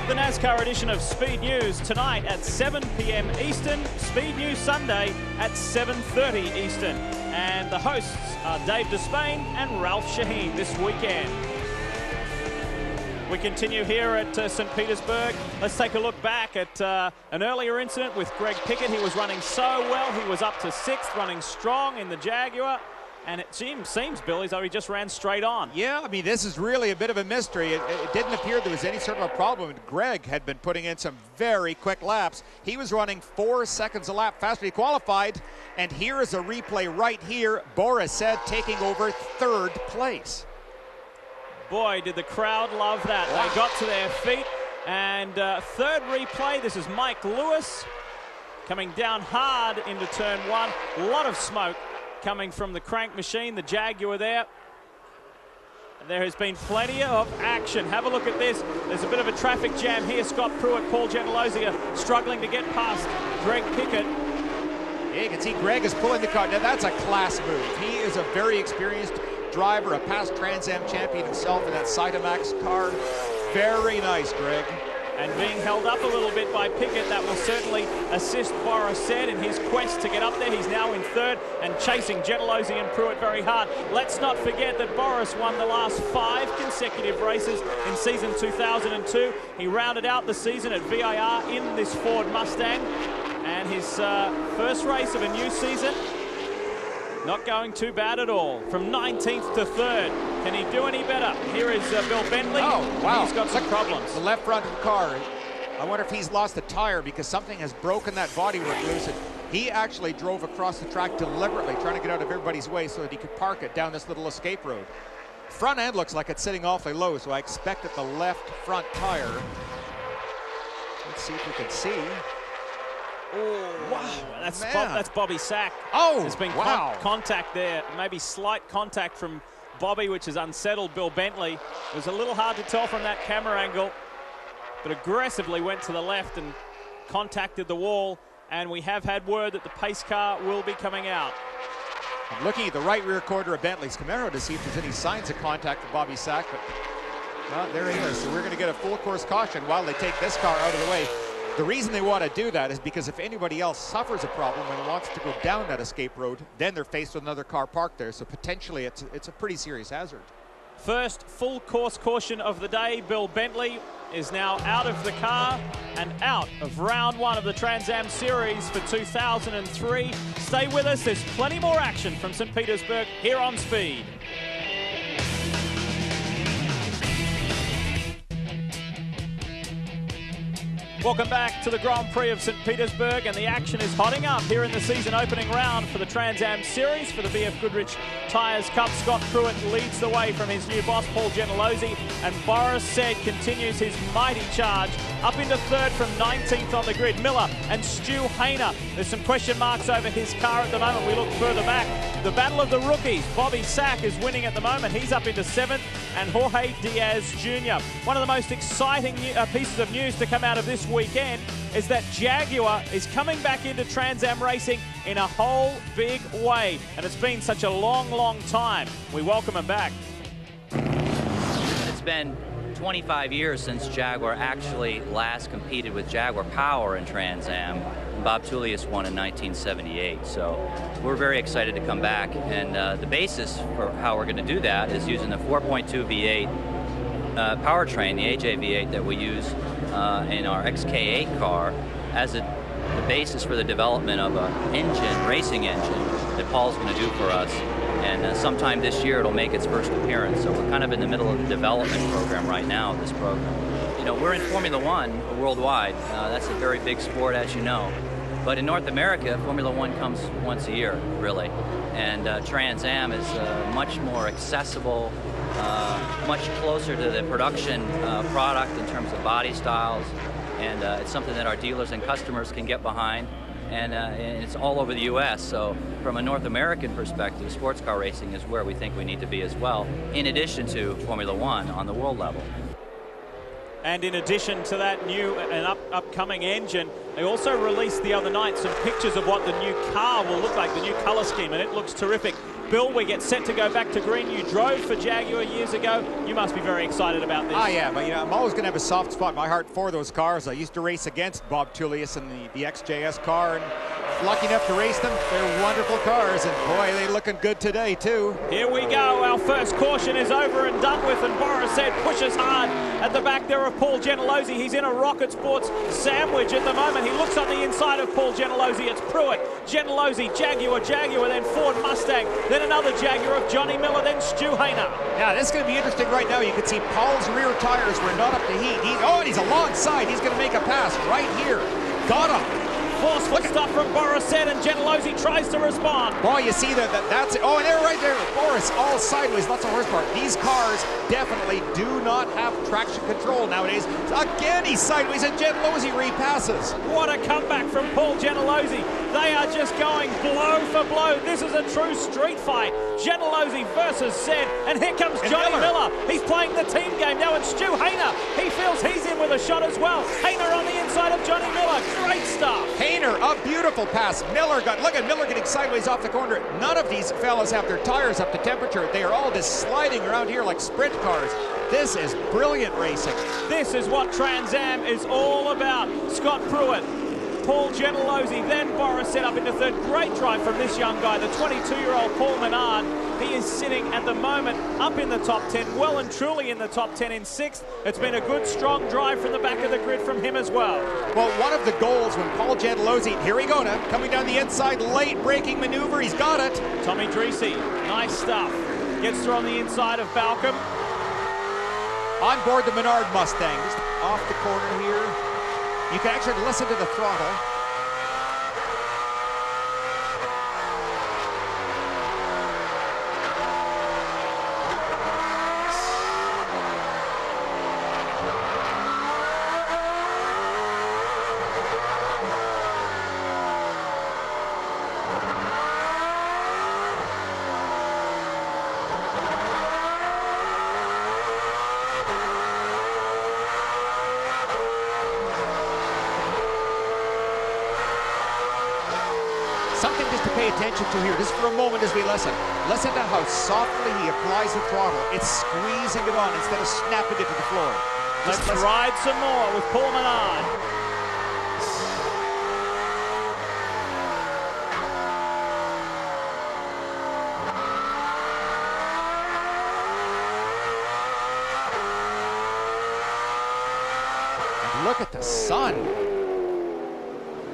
The NASCAR edition of Speed News tonight at 7 p.m. Eastern. Speed News Sunday at 7:30 Eastern. And the hosts are Dave Despain and Ralph Shaheen this weekend. We continue here at St. Petersburg. Let's take a look back at an earlier incident with Greg Pickett. He was running so well. He was up to 6th, running strong in the Jaguar. And it seems, Bill, as though he just ran straight on. Yeah, I mean, this is really a bit of a mystery. It didn't appear there was any sort of a problem. Greg had been putting in some very quick laps. He was running 4 seconds a lap faster. He qualified, and here is a replay right here. Boris Said taking over 3rd place. Boy, did the crowd love that. Wow. They got to their feet, and 3rd replay. This is Mike Lewis coming down hard into turn 1. A lot of smoke coming from the crank machine, the Jaguar there. And there has been plenty of action. Have a look at this. There's a bit of a traffic jam here. Scott Pruitt, Paul Gentilozzi are struggling to get past Greg Pickett. Yeah, you can see Greg is pulling the car. Now that's a class move. He is a very experienced driver, a past Trans Am champion himself in that Cytomax car. Very nice, Greg. And being held up a little bit by Pickett, that will certainly assist Boris Said in his quest to get up there. He's now in 3rd and chasing Gentilozzi and Pruitt very hard. Let's not forget that Boris won the last 5 consecutive races in season 2002. He rounded out the season at VIR in this Ford Mustang. And his first race of a new season, not going too bad at all. From 19th to 3rd. Can he do any better? Here is Bill Bentley. Oh, wow. He's got some problems. The left front of the car. I wonder if he's lost a tire because something has broken that bodywork loose. And he actually drove across the track deliberately, trying to get out of everybody's way so that he could park it down this little escape road. Front end looks like it's sitting awfully low, so I expect that the left front tire. Let's see if we can see. Oh, wow. That's Bobby Sack. Oh, there's been contact there. Maybe slight contact from Bobby, which has unsettled Bill Bentley. It was a little hard to tell from that camera angle, but aggressively went to the left and contacted the wall. And we have had word that the pace car will be coming out. I'm looking at the right rear quarter of Bentley's Camaro to see if there's any signs of contact for Bobby Sack, but well, there he is. So we're going to get a full course caution while they take this car out of the way. The reason they want to do that is because if anybody else suffers a problem and wants to go down that escape road, then they're faced with another car parked there. So potentially it's a pretty serious hazard. First full course caution of the day. Bill Bentley is now out of the car and out of round one of the Trans Am Series for 2003. Stay with us. There's plenty more action from St. Petersburg here on Speed. Welcome back to the Grand Prix of St. Petersburg, and the action is hotting up here in the season opening round for the Trans Am Series. For the BF Goodrich Tyres Cup, Scott Pruitt leads the way from his new boss, Paul Gentilozzi, and Boris Said continues his mighty charge up into third from 19th on the grid. Miller and Stu Hayner. There's some question marks over his car at the moment. We look further back. The battle of the rookies. Bobby Sack is winning at the moment. He's up into 7th, and Jorge Diaz Jr. One of the most exciting pieces of news to come out of this weekend is that Jaguar is coming back into Trans Am racing in a whole big way, and it's been such a long time. We welcome him back. It's been 25 years since Jaguar actually last competed with Jaguar Power in Trans Am. Bob Tullius won in 1978, so we're very excited to come back, and the basis for how we're going to do that is using the 4.2 V8 powertrain, the AJ V8 that we use in our XK8 car as the basis for the development of an racing engine that Paul's going to do for us. And sometime this year it'll make its first appearance. So we're kind of in the middle of the development program right now of this program. You know, we're in Formula One worldwide. That's a very big sport, as you know. But in North America, Formula One comes once a year, really. And Trans Am is much more accessible, much closer to the production product in terms of body styles, and it's something that our dealers and customers can get behind, and it's all over the U.S. So from a North American perspective, sports car racing is where we think we need to be as well, in addition to Formula One on the world level. And in addition to that new and upcoming engine, they also released the other night some pictures of what the new car will look like, the new color scheme, and it looks terrific. Bill, we get set to go back to green. You drove for Jaguar years ago. You must be very excited about this. I am. You know, I'm always going to have a soft spot in my heart for those cars. I used to race against Bob Tullius in the XJS car, and lucky enough to race them. They're wonderful cars, and boy, they're looking good today, too. Here we go. Our first caution is over and done with, and Boris Said pushes hard at the back there of Paul Gentilozzi. He's in a Rocket Sports sandwich at the moment. He looks on the inside of Paul Gentilozzi. It's Pruitt, Gentilozzi, Jaguar, then Ford Mustang, then another Jaguar of Johnny Miller, then Stu Hayner. Yeah, this is going to be interesting right now. You can see Paul's rear tires were not up to heat. And he's alongside. He's going to make a pass right here. Got him. Forceful stuff from Boris Said, and Gentilozzi tries to respond. Boy, you see that's it. Oh, and they're right there. Boris all sideways, lots of horsepower. These cars definitely do not have traction control nowadays. Again, he's sideways, and Gentilozzi repasses. What a comeback from Paul Gentilozzi. They are just going blow for blow. This is a true street fight. Gentilozzi versus Said, and here comes Johnny Miller. He's playing the team game now, and Stu Hayner, he feels he's in with a shot as well. Hayner on the inside of Johnny Miller. Great stuff. Hayner, a beautiful pass. Look at Miller getting sideways off the corner. None of these fellas have their tires up to temperature. They are all just sliding around here like sprint cars. This is brilliant racing. This is what Trans Am is all about. Scott Pruitt, Paul Gentilozzi, then Boris Said up into third. Great drive from this young guy, the 22-year-old Paul Menard. He is sitting at the moment up in the top 10, well and truly in the top 10 in 6th. It's been a good, strong drive from the back of the grid from him as well. Well, one of the goals when Paul Gentilozzi, here we go now, coming down the inside, late braking maneuver, he's got it. Tommy Dreesy, nice stuff. Gets through on the inside of Balcom. On board the Menard Mustang, just off the corner here. You can actually listen to the throttle. Something just to pay attention to here, just for a moment as we listen. Listen to how softly he applies the throttle. It's squeezing it on instead of snapping it to the floor. Let's ride some more with Paul Menard. And look at the sun.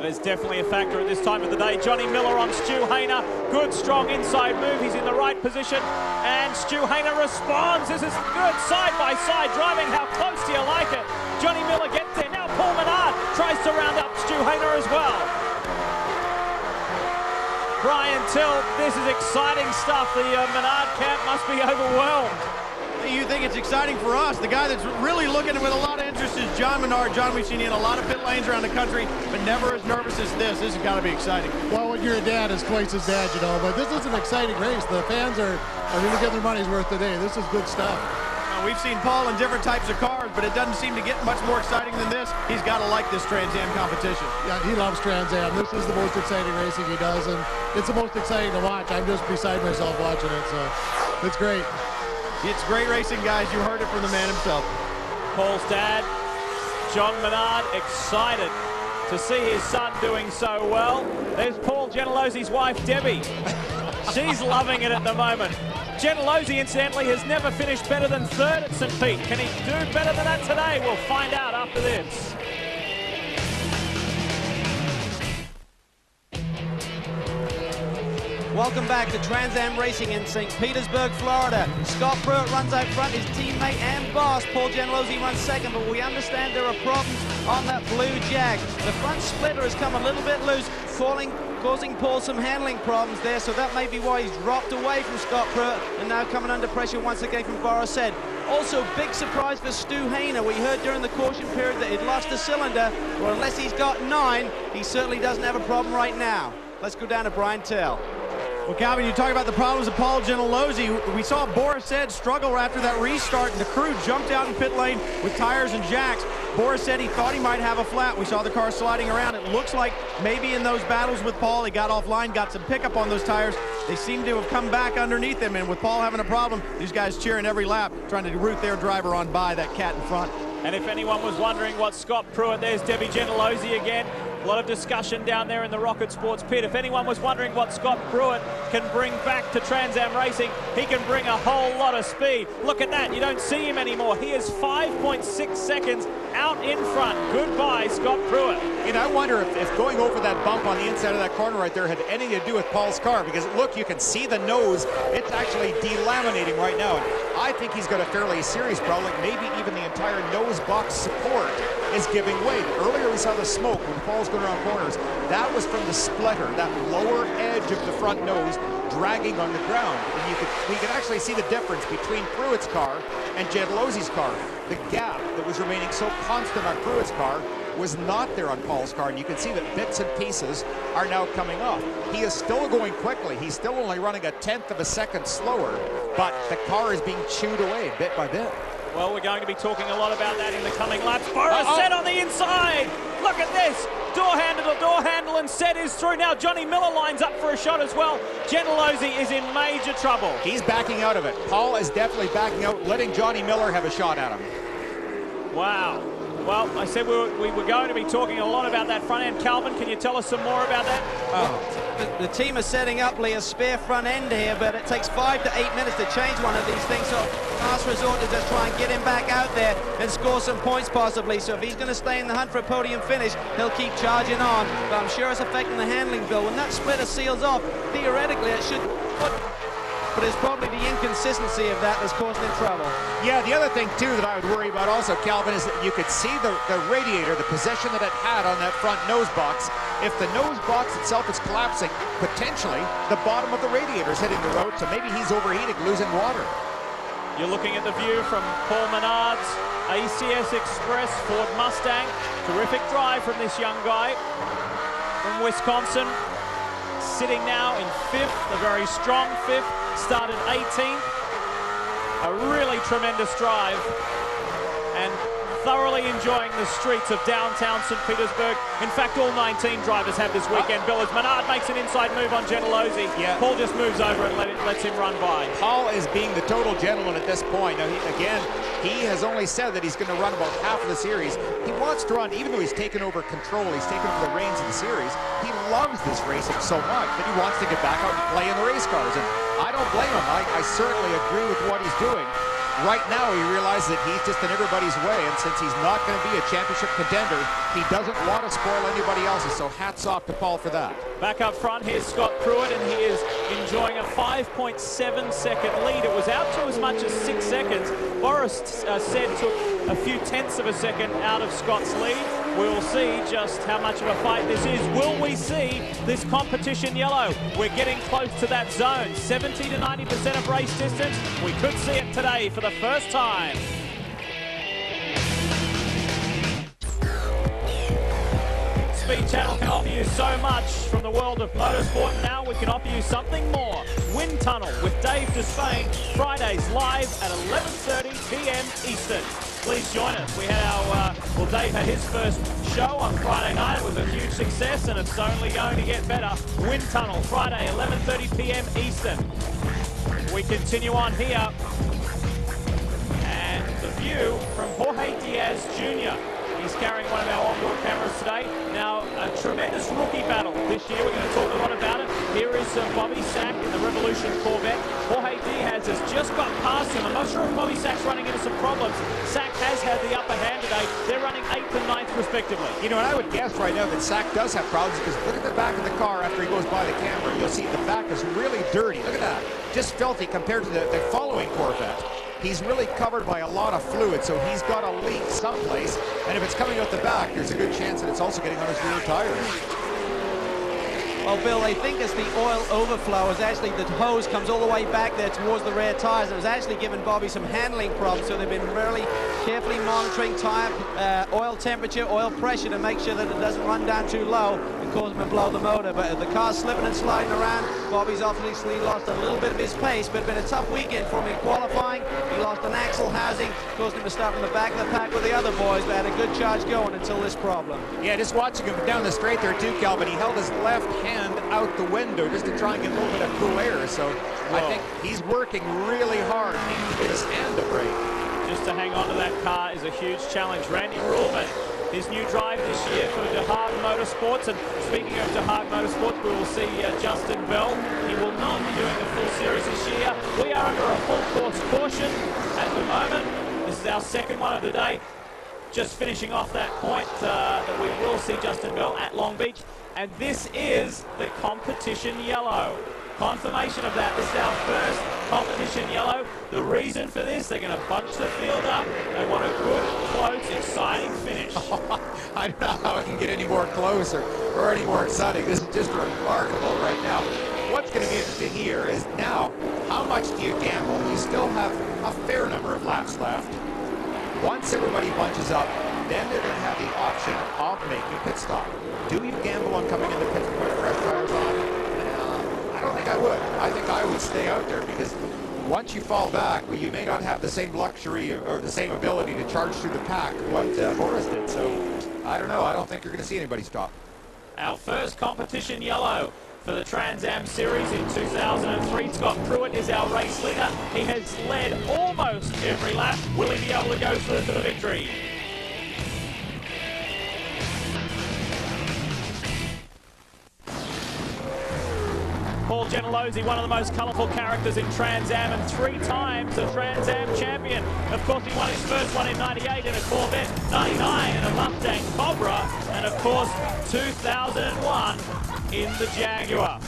There's definitely a factor at this time of the day. Johnny Miller on Stu Hayner. Good, strong inside move. He's in the right position. And Stu Hayner responds. This is good side-by-side driving. How close do you like it? Johnny Miller gets there. Now Paul Menard tries to round up Stu Hayner as well. Brian Till, this is exciting stuff. The Menard camp must be overwhelmed. You think it's exciting for us. The guy that's really looking with a lot of interest is John Menard. John, we've seen you in a lot of pit lanes around the country, but never as nervous as this. This has got to be exciting. Well, when you're a dad, it's twice as bad, you know, but this is an exciting race. The fans are going to get their money's worth today. This is good stuff. We've seen Paul in different types of cars, but it doesn't seem to get much more exciting than this. He's got to like this Trans Am competition. Yeah, he loves Trans Am. This is the most exciting racing he does, and it's the most exciting to watch. I'm just beside myself watching it, so it's great. It's great racing, guys. You heard it from the man himself. Paul's dad, John Menard, excited to see his son doing so well. There's Paul Gentilosi's wife, Debbie. She's loving it at the moment. Gentilosi, incidentally, has never finished better than third at St. Pete. Can he do better than that today? We'll find out after this. Welcome back to Trans Am Racing in St. Petersburg, Florida. Scott Pruitt runs out front, his teammate and boss, Paul Gentilosi, runs second, but we understand there are problems on that blue Jag. The front splitter has come a little bit loose, causing Paul some handling problems there, so that may be why he's dropped away from Scott Pruitt and now coming under pressure once again from Boris Said. Also, big surprise for Stu Hayner. We heard during the caution period that he'd lost a cylinder. Well, unless he's got 9, he certainly doesn't have a problem right now. Let's go down to Brian Tell. Well, Calvin, you talk about the problems of Paul Gentilosi. We saw Boris Said struggle after that restart, and the crew jumped out in pit lane with tires and jacks. Boris said he thought he might have a flat. We saw the car sliding around. It looks like maybe in those battles with Paul, he got offline, got some pickup on those tires. They seem to have come back underneath him, and with Paul having a problem, these guys cheering every lap, trying to route their driver on by that cat in front. And if anyone was wondering what Scott Pruitt, there's Debbie Gentilosi again. A lot of discussion down there in the Rocket Sports pit. If anyone was wondering what Scott Pruitt can bring back to Trans Am Racing, he can bring a whole lot of speed. Look at that, you don't see him anymore. He is 5.6 seconds out in front. Goodbye, Scott Pruitt. And I wonder if going over that bump on the inside of that corner right there had anything to do with Paul's car, because look, you can see the nose. It's actually delaminating right now. And I think he's got a fairly serious problem. Maybe even the entire nose box support is giving way. Earlier we saw the smoke when Paul's going around corners. That was from the splitter, that lower edge of the front nose dragging on the ground. And we could actually see the difference between Pruitt's car and Gentilosi's car. The gap that was remaining so constant on Pruitt's car was not there on Paul's car, and you can see that bits and pieces are now coming off. He is still going quickly. He's still only running 1/10 of a second slower, but the car is being chewed away bit by bit. Well, we're going to be talking a lot about that in the coming laps. Boris Said on the inside. Look at this. Door handle, and Said is through. Now Johnny Miller lines up for a shot as well. Gentilosi is in major trouble. He's backing out of it. Paul is definitely backing out, letting Johnny Miller have a shot at him. Wow. Well, I said we were going to be talking a lot about that front end. Calvin, can you tell us some more about that? The team is setting up Lee a spare front end here, but it takes 5 to 8 minutes to change one of these things. So last resort is just try and get him back out there and score some points possibly. So if he's going to stay in the hunt for a podium finish, he'll keep charging on. But I'm sure it's affecting the handling, Bill. When that splitter seals off, theoretically it should put but it's probably the inconsistency of that that's causing him trouble. Yeah, the other thing, too, that I would worry about also, Calvin, is that you could see the radiator, the position that it had on that front nose box. If the nose box itself is collapsing, potentially the bottom of the radiator is hitting the road, so maybe he's overheating, losing water. You're looking at the view from Paul Menard's ACS Express Ford Mustang. Terrific drive from this young guy from Wisconsin. Sitting now in 5th, a very strong 5th, started 18th. A really tremendous drive and thoroughly enjoying the streets of downtown St. Petersburg. In fact, all 19 drivers have this weekend, Bill, as Menard makes an inside move on Gentilozzi. Yeah. Paul just moves over and lets him run by. Paul is being the total gentleman at this point. Now, he has only said that he's going to run about half of the series. He wants to run, even though he's taken over control, he's taken over the reins of the series. He loves this racing so much that he wants to get back out and play in the race cars. And I don't blame him. I certainly agree with what he's doing. Right now, he realizes that he's just in everybody's way, and since he's not going to be a championship contender, he doesn't want to spoil anybody else's, so hats off to Paul for that. Back up front, here's Scott Pruitt, and he is enjoying a 5.7-second lead. It was out to as much as 6 seconds. Boris said took a few tenths of a second out of Scott's lead. We'll see just how much of a fight this is. Will we see this competition yellow? We're getting close to that zone. 70 to 90% of race distance. We could see it today for the first time. Speed Channel can offer you so much from the world of motorsport. Now we can offer you something more. Wind Tunnel with Dave Despain, Fridays live at 11:30 p.m. Eastern. Please join us. We had well, Dave had his first show on Friday night. It was a huge success, and it's only going to get better. Wind Tunnel, Friday, 11:30 p.m. Eastern. We continue on here. And the view from Jorge Diaz Jr. He's carrying one of our onboard cameras today. Now, a tremendous rookie battle this year. We're going to talk a lot about it. Here is Bobby Sack in the Revolution Corvette. Jorge Diaz has just got past him. I'm not sure if Bobby Sack's running into some problems. Sack has had the upper hand today. They're running 8th and 9th respectively. You know, and I would guess right now that Sack does have problems, because look at the back of the car after he goes by the camera. You'll see the back is really dirty. Look at that. Just filthy compared to the following Corvette. He's really covered by a lot of fluid, so he's got a leak someplace, and if it's coming out the back, there's a good chance that it's also getting on his rear tires. Well, Bill, they think it's the oil overflow. As actually the hose comes all the way back there towards the rear tires. It was actually giving Bobby some handling problems, so they've been really carefully monitoring tire oil temperature, oil pressure to make sure that it doesn't run down too low and cause him to blow the motor. But the car's slipping and sliding around. Bobby's obviously lost a little bit of his pace, but it's been a tough weekend for him in qualifying. He lost an axle housing, caused him to start from the back of the pack with the other boys, but had a good charge going until this problem. Yeah, just watching him down the straight there too, Calvin, he held his left hand out the window just to try and get a little bit of cool air, so I think he's working really hard to get his hand to break. Just to hang on to that car is a huge challenge. Randy Ruhlman, his new drive this year for DeHaag Motorsports, and speaking of DeHaag Motorsports, we will see Justin Bell. He will not be doing the full series this year. We are under a full course caution at the moment. This is our second one of the day. Just finishing off that point that we will see Justin Bell at Long Beach. And this is the competition yellow. Confirmation of that. This is our first competition yellow. The reason for this, they're going to bunch the field up. They want a good, close, exciting finish. I don't know how it can get any more close or any more exciting. This is just remarkable right now. What's going to be interesting here is now, how much do you gamble? You still have a fair number of laps left. Once everybody bunches up, then they're going to have the option of making a pit stop. Do you gamble on coming into pit to put fresh tires on? I don't think I would. I think I would stay out there, because once you fall back, well, you may not have the same luxury or the same ability to charge through the pack what Boris did. So I don't know. I don't think you're going to see anybody stop. Our first competition yellow for the Trans Am Series in 2003. Scott Pruitt is our race leader. He has led almost every lap. Will he be able to go through for the victory? Paul Gentilozzi, one of the most colourful characters in Trans Am, and 3 times a Trans Am champion. Of course, he won his first one in '98 in a Corvette, '99 in a Mustang Cobra, and of course 2001 in the Jaguar.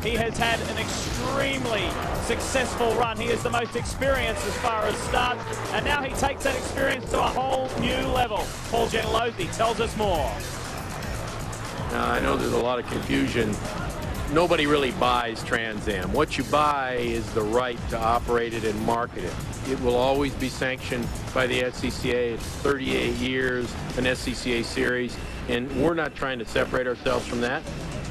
He has had an extremely successful run. He is the most experienced as far as starts, and now he takes that experience to a whole new level. Paul Gentilozzi tells us more. Now, I know there's a lot of confusion. Nobody really buys Trans Am. What you buy is the right to operate it and market it. It will always be sanctioned by the SCCA. It's 38 years, an SCCA series, and we're not trying to separate ourselves from that.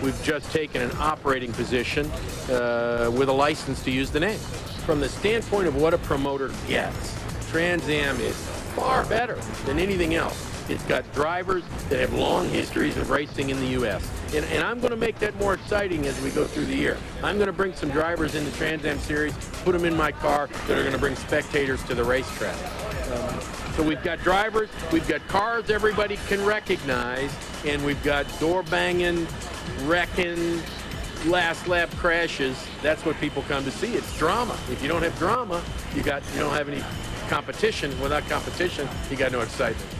We've just taken an operating position with a license to use the name. From the standpoint of what a promoter gets, Trans Am is far better than anything else. It's got drivers that have long histories of racing in the U.S. And I'm going to make that more exciting as we go through the year. I'm going to bring some drivers in the Trans Am Series, put them in my car that are going to bring spectators to the racetrack. So we've got drivers, we've got cars everybody can recognize, and we've got door-banging, wrecking, last lap crashes. That's what people come to see. It's drama. If you don't have drama, you don't have any competition. Without competition, you got no excitement.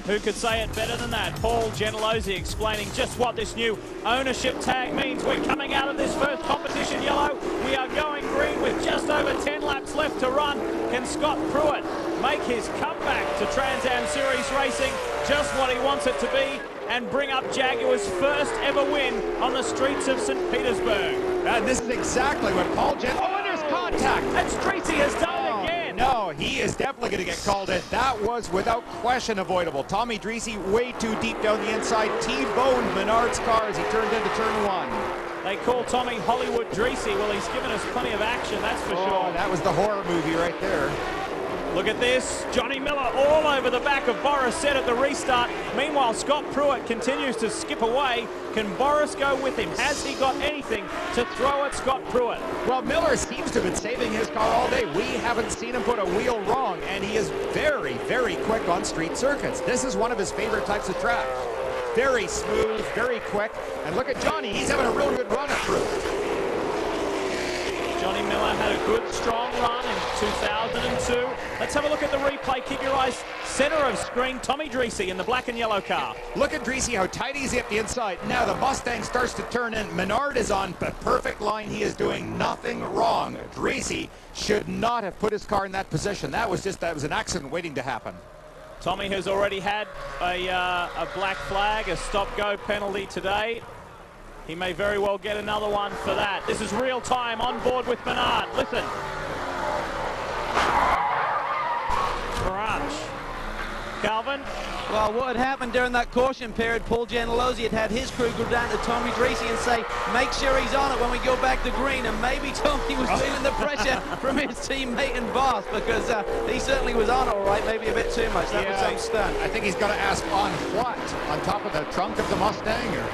Who could say it better than that? Paul Gentilozzi explaining just what this new ownership tag means. We're coming out of this first competition yellow. We are going green with just over 10 laps left to run. Can Scott Pruitt make his comeback to Trans Am Series racing just what he wants it to be and bring up Jaguar's first ever win on the streets of St. Petersburg? And this is exactly what Paul Oh, and there's contact. And Streecy has done it again. No, he is definitely going to get called in. That was without question avoidable. Tommy Dreese way too deep down the inside. T-boned Menard's car as he turned into turn one. They call Tommy Hollywood Dreese. Well, he's given us plenty of action, that's for sure. That was the horror movie right there. Look at this. Johnny Miller all over the back of Boris Said at the restart. Meanwhile, Scott Pruitt continues to skip away. Can Boris go with him? Has he got anything to throw at Scott Pruitt? Well, Miller seems to have been saving his car all day. We haven't seen him put a wheel wrong, and he is very, very quick on street circuits. This is one of his favorite types of track. Very smooth, very quick. And look at Johnny. He's having a real good run at Pruitt. Johnny Miller had a good, strong run in 2002. Let's have a look at the replay. Keep your eyes center of screen. Tommy Dreese in the black and yellow car. Look at Dreese, how tight he's at the inside. Now the Mustang starts to turn in. Menard is on the perfect line. He is doing nothing wrong. Dreese should not have put his car in that position. That was an accident waiting to happen. Tommy has already had a black flag, a stop-go penalty today. He may very well get another one for that. This is real time on board with Menard. Listen. Crash. Calvin? Well, what had happened during that caution period, Paul Gentilozzi had his crew go down to Tommy Dreese and say, make sure he's on it when we go back to green. And maybe Tommy was feeling the pressure from his teammate and boss, because he certainly was on all right, maybe a bit too much. That was some stunt. I think he's got to ask on what? On top of the trunk of the Mustang? Or?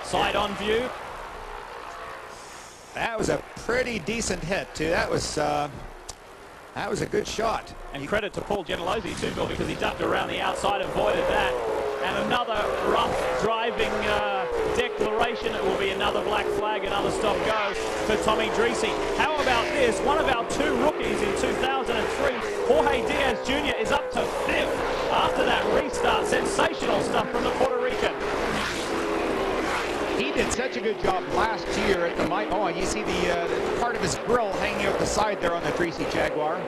Side on view. That was a pretty decent hit, too. That was a good shot. And credit to Paul Gentilozzi, too, Bill, because he ducked around the outside, avoided that. And another rough driving declaration. It will be another black flag, another stop-go for Tommy Dreese. How about this? One of our two rookies in 2003, Jorge Diaz Jr., is up to 5th after that restart. Sensational stuff from the Puerto Rican. He did such a good job last year at the you see the part of his grill hanging out the side there on the Dreese Jaguar.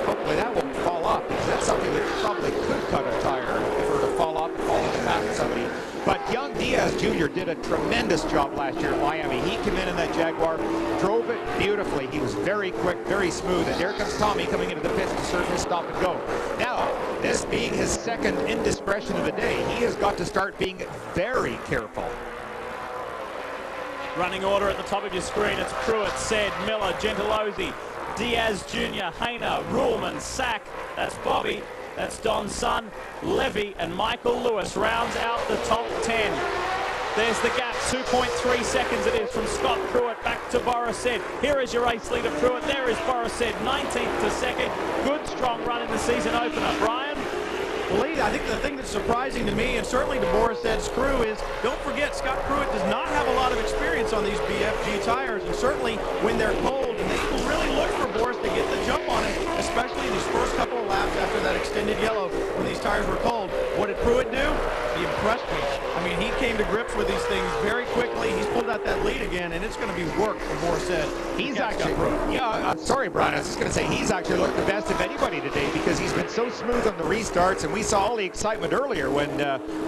Hopefully that won't fall off, because that's something that probably could cut a tire if it were to fall off and fall in the path of somebody. But young Diaz Jr. did a tremendous job last year in Miami. He came in that Jaguar, drove it beautifully. He was very quick, very smooth. And there comes Tommy coming into the pits to serve his stop and go. Now, this being his second indiscretion of the day, he has got to start being very careful. Running order at the top of your screen. It's Pruitt, Said, Miller, Gentilozzi, Diaz Jr., Hayner, Ruhlman, Sack. That's Bobby. That's Don's son, Levy, and Michael Lewis rounds out the top 10. There's the gap, 2.3 seconds it is from Scott Pruitt back to Boris Said. Here is your race leader, Pruitt. There is Boris Said, 19th to 2nd. Good, strong run in the season opener. Brian? Well, Lee, I think the thing that's surprising to me, and certainly to Boris Said's crew, is don't forget Scott Pruitt does not have a lot of experience on these BFG tires, and certainly when they're cold, and they will really look for Boris to get the jump on it, especially in these first couple of laps after that extended yellow when these tires were cold. What did Pruitt do? He impressed me. I mean, he came to grips with these things very quickly. He's pulled out that lead again, and it's going to be work for Borisset. He's actually, I'm sorry, Brian, I was just going to say, he's actually looked the best of anybody today because he's been so smooth on the restarts, and we saw all the excitement earlier when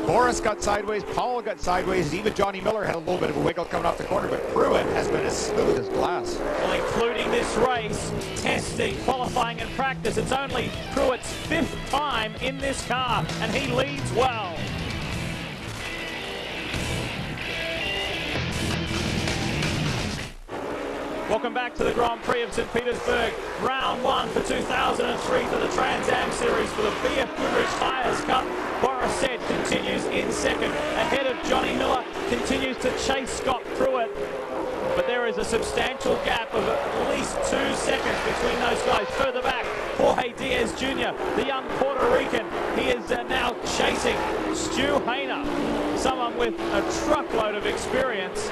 Boris got sideways, Paul got sideways, even Johnny Miller had a little bit of a wiggle coming off the corner, but Pruitt has been as smooth as glass. Well, including this race, testing, qualifying and practice, it's only Pruitt's 5th time in this car, and he leads well. Welcome back to the Grand Prix of St. Petersburg. Round 1 for 2003 for the Trans Am Series for the BF Goodrich Tires Cup. Borisset continues in second. Ahead of Johnny Miller, continues to chase Scott Pruitt. But there is a substantial gap of at least 2 seconds between those guys. Further back, Jorge Diaz Jr., the young Puerto Rican. He is now chasing Stu Hayner, someone with a truckload of experience.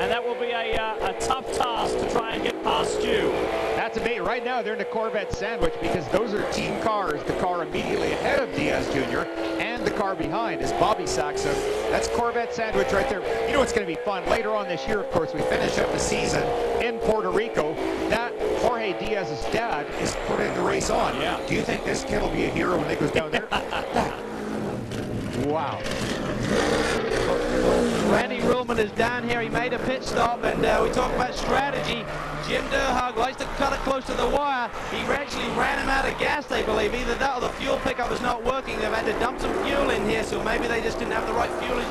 And that will be a tough task to try and get past Stu. That's amazing. Right now, they're in the Corvette sandwich because those are team cars. The car immediately ahead of Diaz Jr. and the car behind is Bobby Sachs. So that's Corvette sandwich right there. You know what's going to be fun? Later on this year, of course, we finish up the season in Puerto Rico. That Jorge Diaz's dad is putting the race on. Yeah. Do you think this kid will be a hero when they goes down there? Wow. Randy Ruhlman is down here. He made a pit stop, and we talk about strategy. Jim Durhag likes to cut it close to the wire. He actually ran him out of gas, they believe. Either that or the fuel pickup is not working. They've had to dump some fuel in here, so maybe they just didn't have the right fuel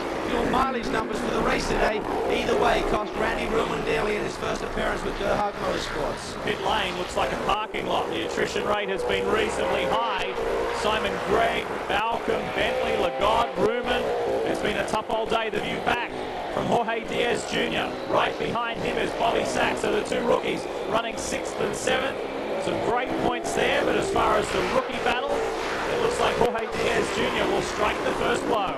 mileage numbers for the race today. Either way, cost Randy Ruhlman dearly in his first appearance with Durhag Motorsports. Pit lane looks like a parking lot. The attrition rate has been reasonably high. Simon Gregg, Balcom, Bentley, Lagarde, Ruhlman. It's been a tough old day. The view back from Jorge Diaz Jr. Right behind him is Bobby Sachs. So the 2 rookies running 6th and 7th. Some great points there, but as far as the rookie battle, it looks like Jorge Diaz Jr. will strike the first blow.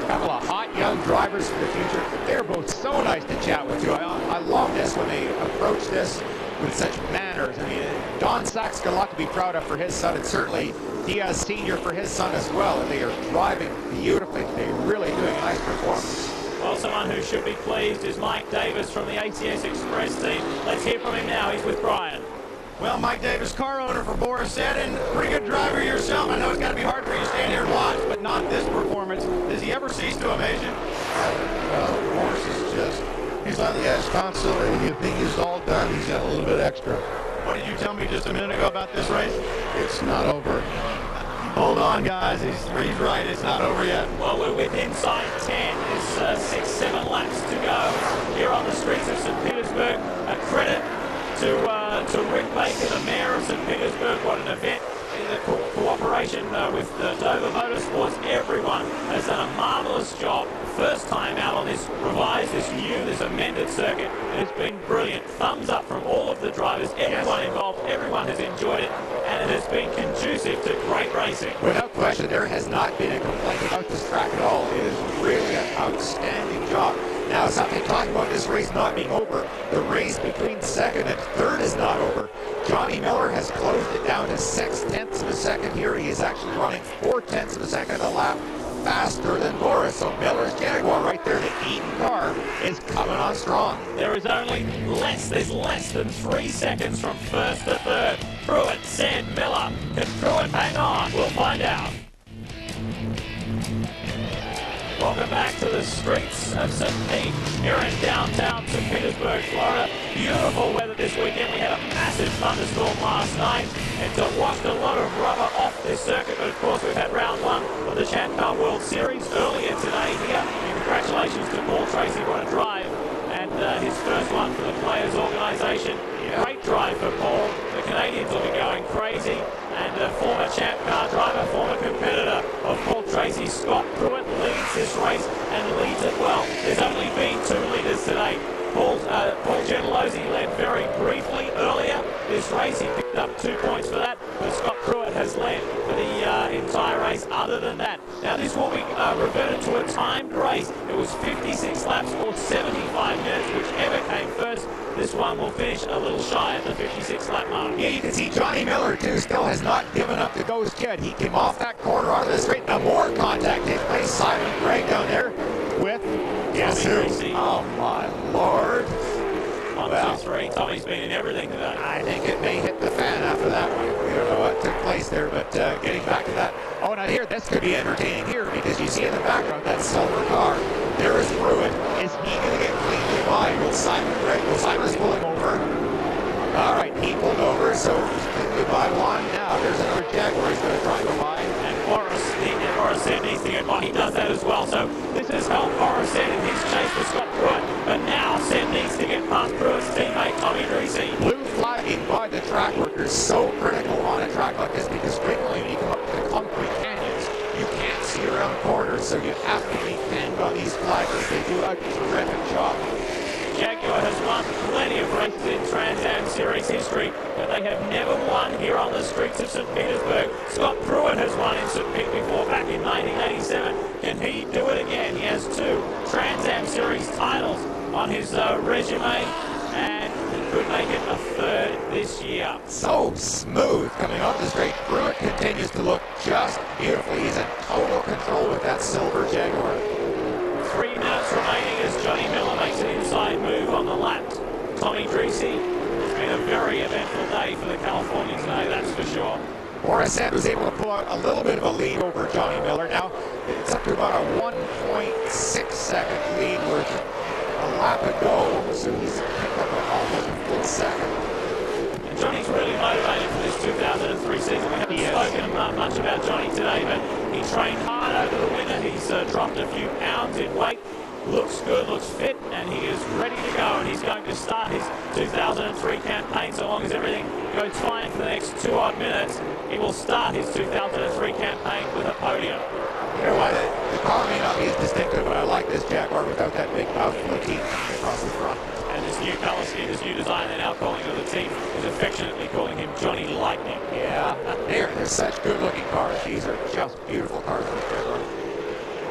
A couple of hot young drivers for the future. They're both so nice to chat with you. I love this when they approach this with such manners. I mean, Don Sachs got a lot to be proud of for his son, and certainly Diaz Sr. for his son as well. And they are driving beautifully. They're really doing a nice performance. Well, someone who should be pleased is Mike Davis from the ACS Express team. Let's hear from him now. He's with Brian. Well, Mike Davis, car owner for Borisset, and pretty good driver yourself. I know it's got to be hard for you to stand here and watch, but not this performance. Does he ever cease to amaze you? Boris is just, he's on the gas constantly. You think he's all done, he's got a little bit extra. What did you tell me just a minute ago about this race? It's not over. Hold on, guys. He's right. It's not over yet. Well, we're with inside 10. There's 6-7 laps to go here on the streets of St. Petersburg. A credit to Rick Baker, the mayor of St. Petersburg. What an event in the cooperation with Dover Motorsports. Everyone has done a marvelous job. First time out on this revised, this new, this amended circuit. It's been brilliant. Thumbs up from all of the drivers. Everyone involved. Everyone has enjoyed it. And it has been conducive to great racing. Without question, there has not been a complaint about this track at all. It is really an outstanding job. Now, something talking about this race not being over. The race between 2nd and 3rd is not over. Johnny Miller has closed it down to 6/10 of a second here. He is actually running 4/10 of a second a lap faster than Boris. So Miller's Jaguar right there, the Eaton car, is coming on strong. There is only less than 3 seconds from 1st to 3rd. Pruitt, Sand, Miller. Can Pruitt hang on? We'll find out. Welcome back to the streets of St. Pete here in downtown St. Petersburg, Florida. Beautiful weather this weekend. We had a massive thunderstorm last night and washed a lot of rubber off this circuit. But of course, we've had round 1 of the Champ Car World Series earlier today here. And congratulations to Paul Tracy, what a drive. And his first one for the Players Organisation. Great drive for Paul. The Canadians will be going crazy. And former Champ Car driver, former competitor of Paul Tracy, Scott Pruitt, leads this race and leads it well. There's only been 2 leaders today. Paul Gentilozzi led very briefly earlier this race. He picked up 2 points for that, but Scott Pruitt has led for the entire race other than that. Now this will be reverted to a timed race. It was 56 laps or 75 minutes, whichever came first. The this one will finish a little shy at the 56 lap mark. Yeah, you can see Johnny Miller, too, still has not given up the ghost yet. He came off that corner onto the straight. Now more contact takes place. Simon Gregg down there with, guess who? Oh, my Lord. 1, 2, 3. Tommy's been in everything today. I think it may hit the fan after that one. We don't know what took place there, but getting back to that. Oh, now here, this could be entertaining here because you see in the background that silver car. There is Pruitt. Is he going to get cleanly by? Will Simon Gregg? Will Simon's pulling over? All right, he pulled over, so he's cleanly by one. Now there's another Jaguar he's going to try to go by. And Boris said needs to get by. He does that as well. So this is how Boris said in his chase for Scott Pruitt. But now Seth needs to get past Pruitt's teammate Tommy Dreesy. Blue flagging by the track workers so critical on a track like this because frequently when you come up to the concrete canyons, you can't see around corners, so you have to be pinned on these flaggers. They do a terrific job. Jaguar has won plenty of races in Trans Am Series history, but they have never won here on the streets of St. Petersburg. Scott Pruitt has won in St. Pete before back in 1987. Can he do it again? He has 2 Trans Am Series titles on his resume, and he could make it a 3rd this year. So smooth coming off the straight. Pruitt continues to look just beautiful. He's in total control with that silver Jaguar. 3 minutes remaining as Johnny Miller makes an inside move on the lap. Tommy Dreesy, it's been a very eventful day for the Californians today, that's for sure. Boris was able to pull out a little bit of a lead over Johnny Miller. Now it's up to about a 1.6 second lead with a lap to go, so he's picked up almost a full second. And Johnny's really motivated for this 2003 season. We haven't spoken much about Johnny today, but he trained hard over the winter. He's dropped a few pounds in weight. Looks good, looks fit, and he is ready to go. And he's going to start his 2003 campaign so long as everything goes fine for the next 2 odd minutes. He will start his 2003 campaign with a podium. You know what? The car may not be as distinctive, but I like this Jaguar without that big mouthful of teeth across the front. And this new color scheme, this new design they're now calling to the team is affectionately calling him Johnny Lightning. Yeah, they're such good-looking cars. These are just beautiful cars.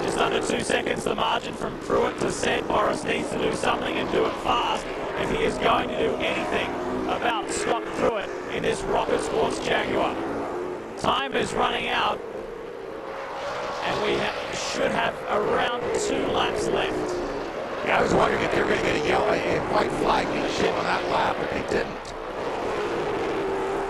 Just under 2 seconds, the margin from Pruitt to Seth. Boris needs to do something and do it fast if he is going to do anything about Scott Pruitt in this Rocket Sports Jaguar. Time is running out, and we should have around 2 laps left. Yeah, I was wondering if they were going to get a yellow, a white flag being shown on that lap, but they didn't.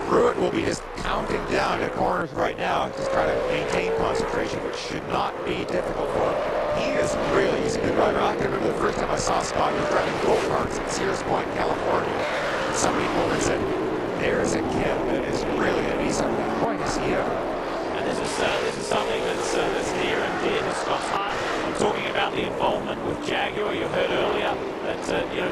Pruitt will be just counting down the corners right now, just trying to maintain concentration, which should not be difficult for him. He's a good rider. I can remember the first time I saw Scott, he was driving go-karts at Sears Point, California. And somebody told me, said, there's a kid that is really going to be something. Boy, is he ever. And this is something that's near and dear to Scott's heart. I'm talking about the involvement with Jaguar. You heard earlier that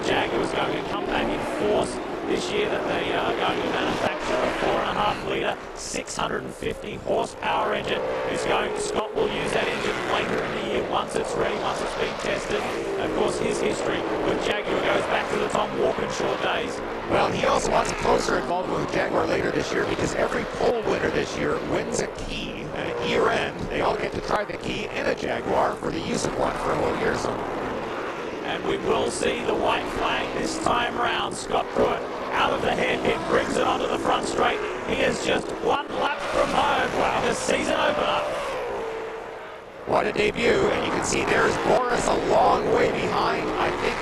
Jaguar is going to come back in force this year, that they are going to manufacture a 4.5-litre, 650 horsepower engine. Scott will use that engine later in the year once it's ready, once it's been tested. Of course, his history with Jaguar goes back to the Tom Walkinshaw days. Well, he also wants a closer involvement with Jaguar later this year because every pole winner this year wins a key. And at year end, they all get to try the key in a Jaguar for the use of one for a whole year. So. And we will see the white flag this time round. Scott Pruitt out of the hairpin, brings it onto the front straight. He is just 1 lap from home in the season opener. What a debut, and you can see there's Boris a long way behind. I think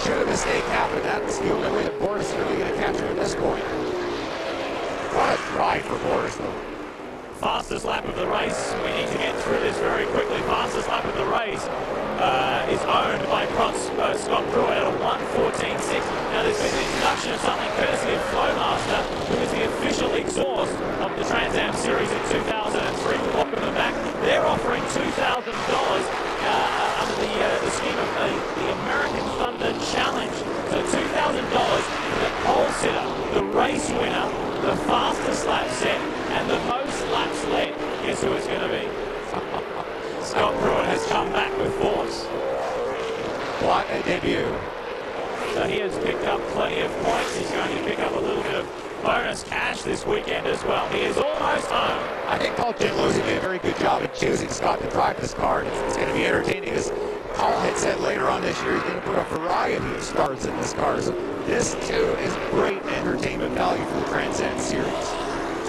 should a mistake happen, that's the only way that Boris is really going to catch him at this point. What a drive for Boris, though. Fastest lap of the race. We need to get through this very quickly. Fastest lap of the race is owned by Scott Pruitt at a 1:14.6. Now there's been an introduction of something courtesy of Flowmaster, who is the official exhaust of the Trans Am Series in 2003. Welcome them back. They're offering $2,000 under the scheme of the American Thunder Challenge. So $2,000 for the pole sitter, the race winner, the fastest lap set, and the most laps led. Guess who it's going to be? Scott Pruitt has come back with force. What a debut. So he has picked up plenty of points. He's going to pick up a little bit of bonus cash this weekend as well. He is almost home. I think Paul Ginlow's did a very good job at choosing Scott to drive this car. It's going to be entertaining as Paul had said later on this year he's going to put a variety of stars in this car. So this, too, is great entertainment value for the Trans Am Series.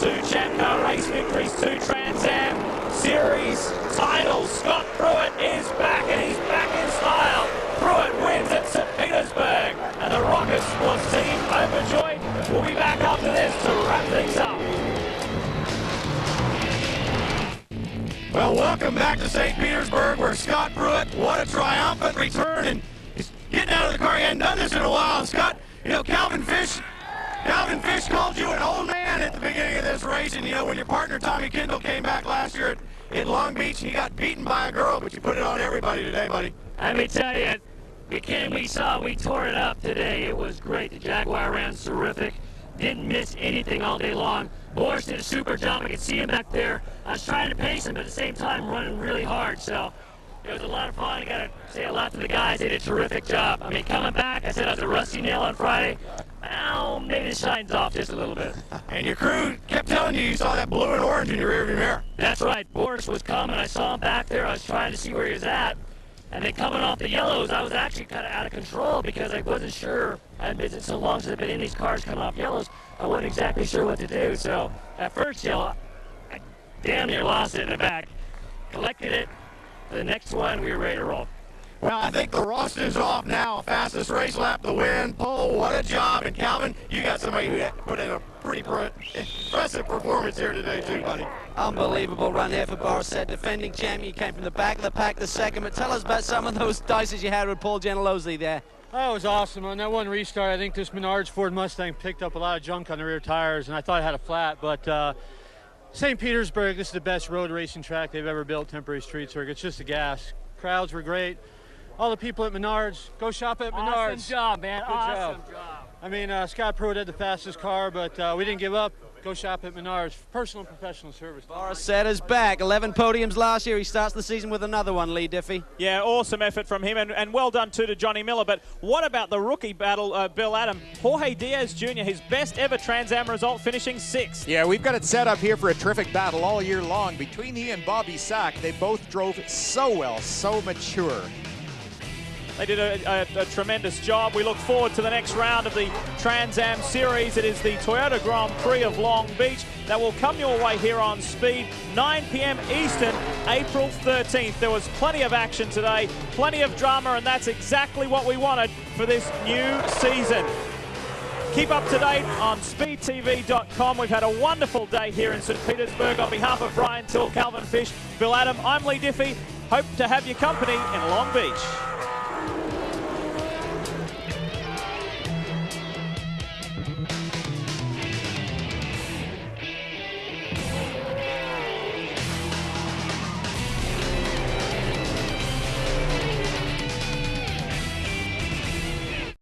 2 Champ Car race victories, 2 Trans Am Series titles. Scott Pruitt is back, and he's back in style. Pruitt wins at St. Petersburg, and the Rocket Sports team, overjoyed, will be back after this to wrap things up. Well, welcome back to St. Petersburg, where Scott Pruitt, what a triumphant return, and he's getting out of the car. He hadn't done this in a while. And Scott, you know, Calvin Fish called you an old man at the beginning of this race, and you know, when your partner Tommy Kendall came back last year in Long Beach, and he got beaten by a girl, but you put it on everybody today, buddy. Let me tell you, the game we saw, we tore it up today. It was great. The Jaguar ran terrific. Didn't miss anything all day long. Boris did a super job. I could see him back there. I was trying to pace him, but at the same time running really hard. So it was a lot of fun. I got to say a lot to the guys. They did a terrific job. I mean, coming back, I said I was a rusty nail on Friday. Well, maybe it shines off just a little bit. And your crew kept telling you saw that blue and orange in your rearview mirror. That's right. Boris was coming. I saw him back there. I was trying to see where he was at. And then coming off the yellows, I was actually kind of out of control because I wasn't sure. I'd been so long since I've been in these cars coming off yellows, I wasn't exactly sure what to do. So at first yellow, I damn near lost it in the back. Collected it. For the next one, we were ready to roll. Well, I think the rust is off now. Fastest race lap, the win. Pole, what a job. And Calvin, you got somebody who put in a pretty impressive performance here today too, buddy. Unbelievable run here for Boris Said, defending champion. You came from the back of the pack the second, but tell us about some of those dices you had with Paul Gentilozzi there. Oh, it was awesome. On that one restart, I think this Menards Ford Mustang picked up a lot of junk on the rear tires, and I thought I had a flat, but St. Petersburg, this is the best road racing track they've ever built, temporary street circuit. It's just a gas. Crowds were great. All the people at Menards, go shop at Menards. Awesome job, man. Good awesome job. I mean, Scott Pruitt had the fastest car, but we didn't give up. Go shop at Menards. Personal and professional service. Boris Said is back. 11 podiums last year. He starts the season with another one, Lee Diffie. Yeah, awesome effort from him, and well done too to Johnny Miller. But what about the rookie battle, Bill Adam? Jorge Diaz Jr., his best ever Trans Am result, finishing 6th. Yeah, we've got it set up here for a terrific battle all year long. Between he and Bobby Sack, they both drove so well, so mature. They did a tremendous job. We look forward to the next round of the Trans Am Series. It is the Toyota Grand Prix of Long Beach that will come your way here on Speed, 9 p.m. Eastern, April 13th. There was plenty of action today, plenty of drama, and that's exactly what we wanted for this new season. Keep up to date on speedtv.com. We've had a wonderful day here in St. Petersburg. On behalf of Brian Till, Calvin Fish, Bill Adam, I'm Lee Diffie. Hope to have your company in Long Beach.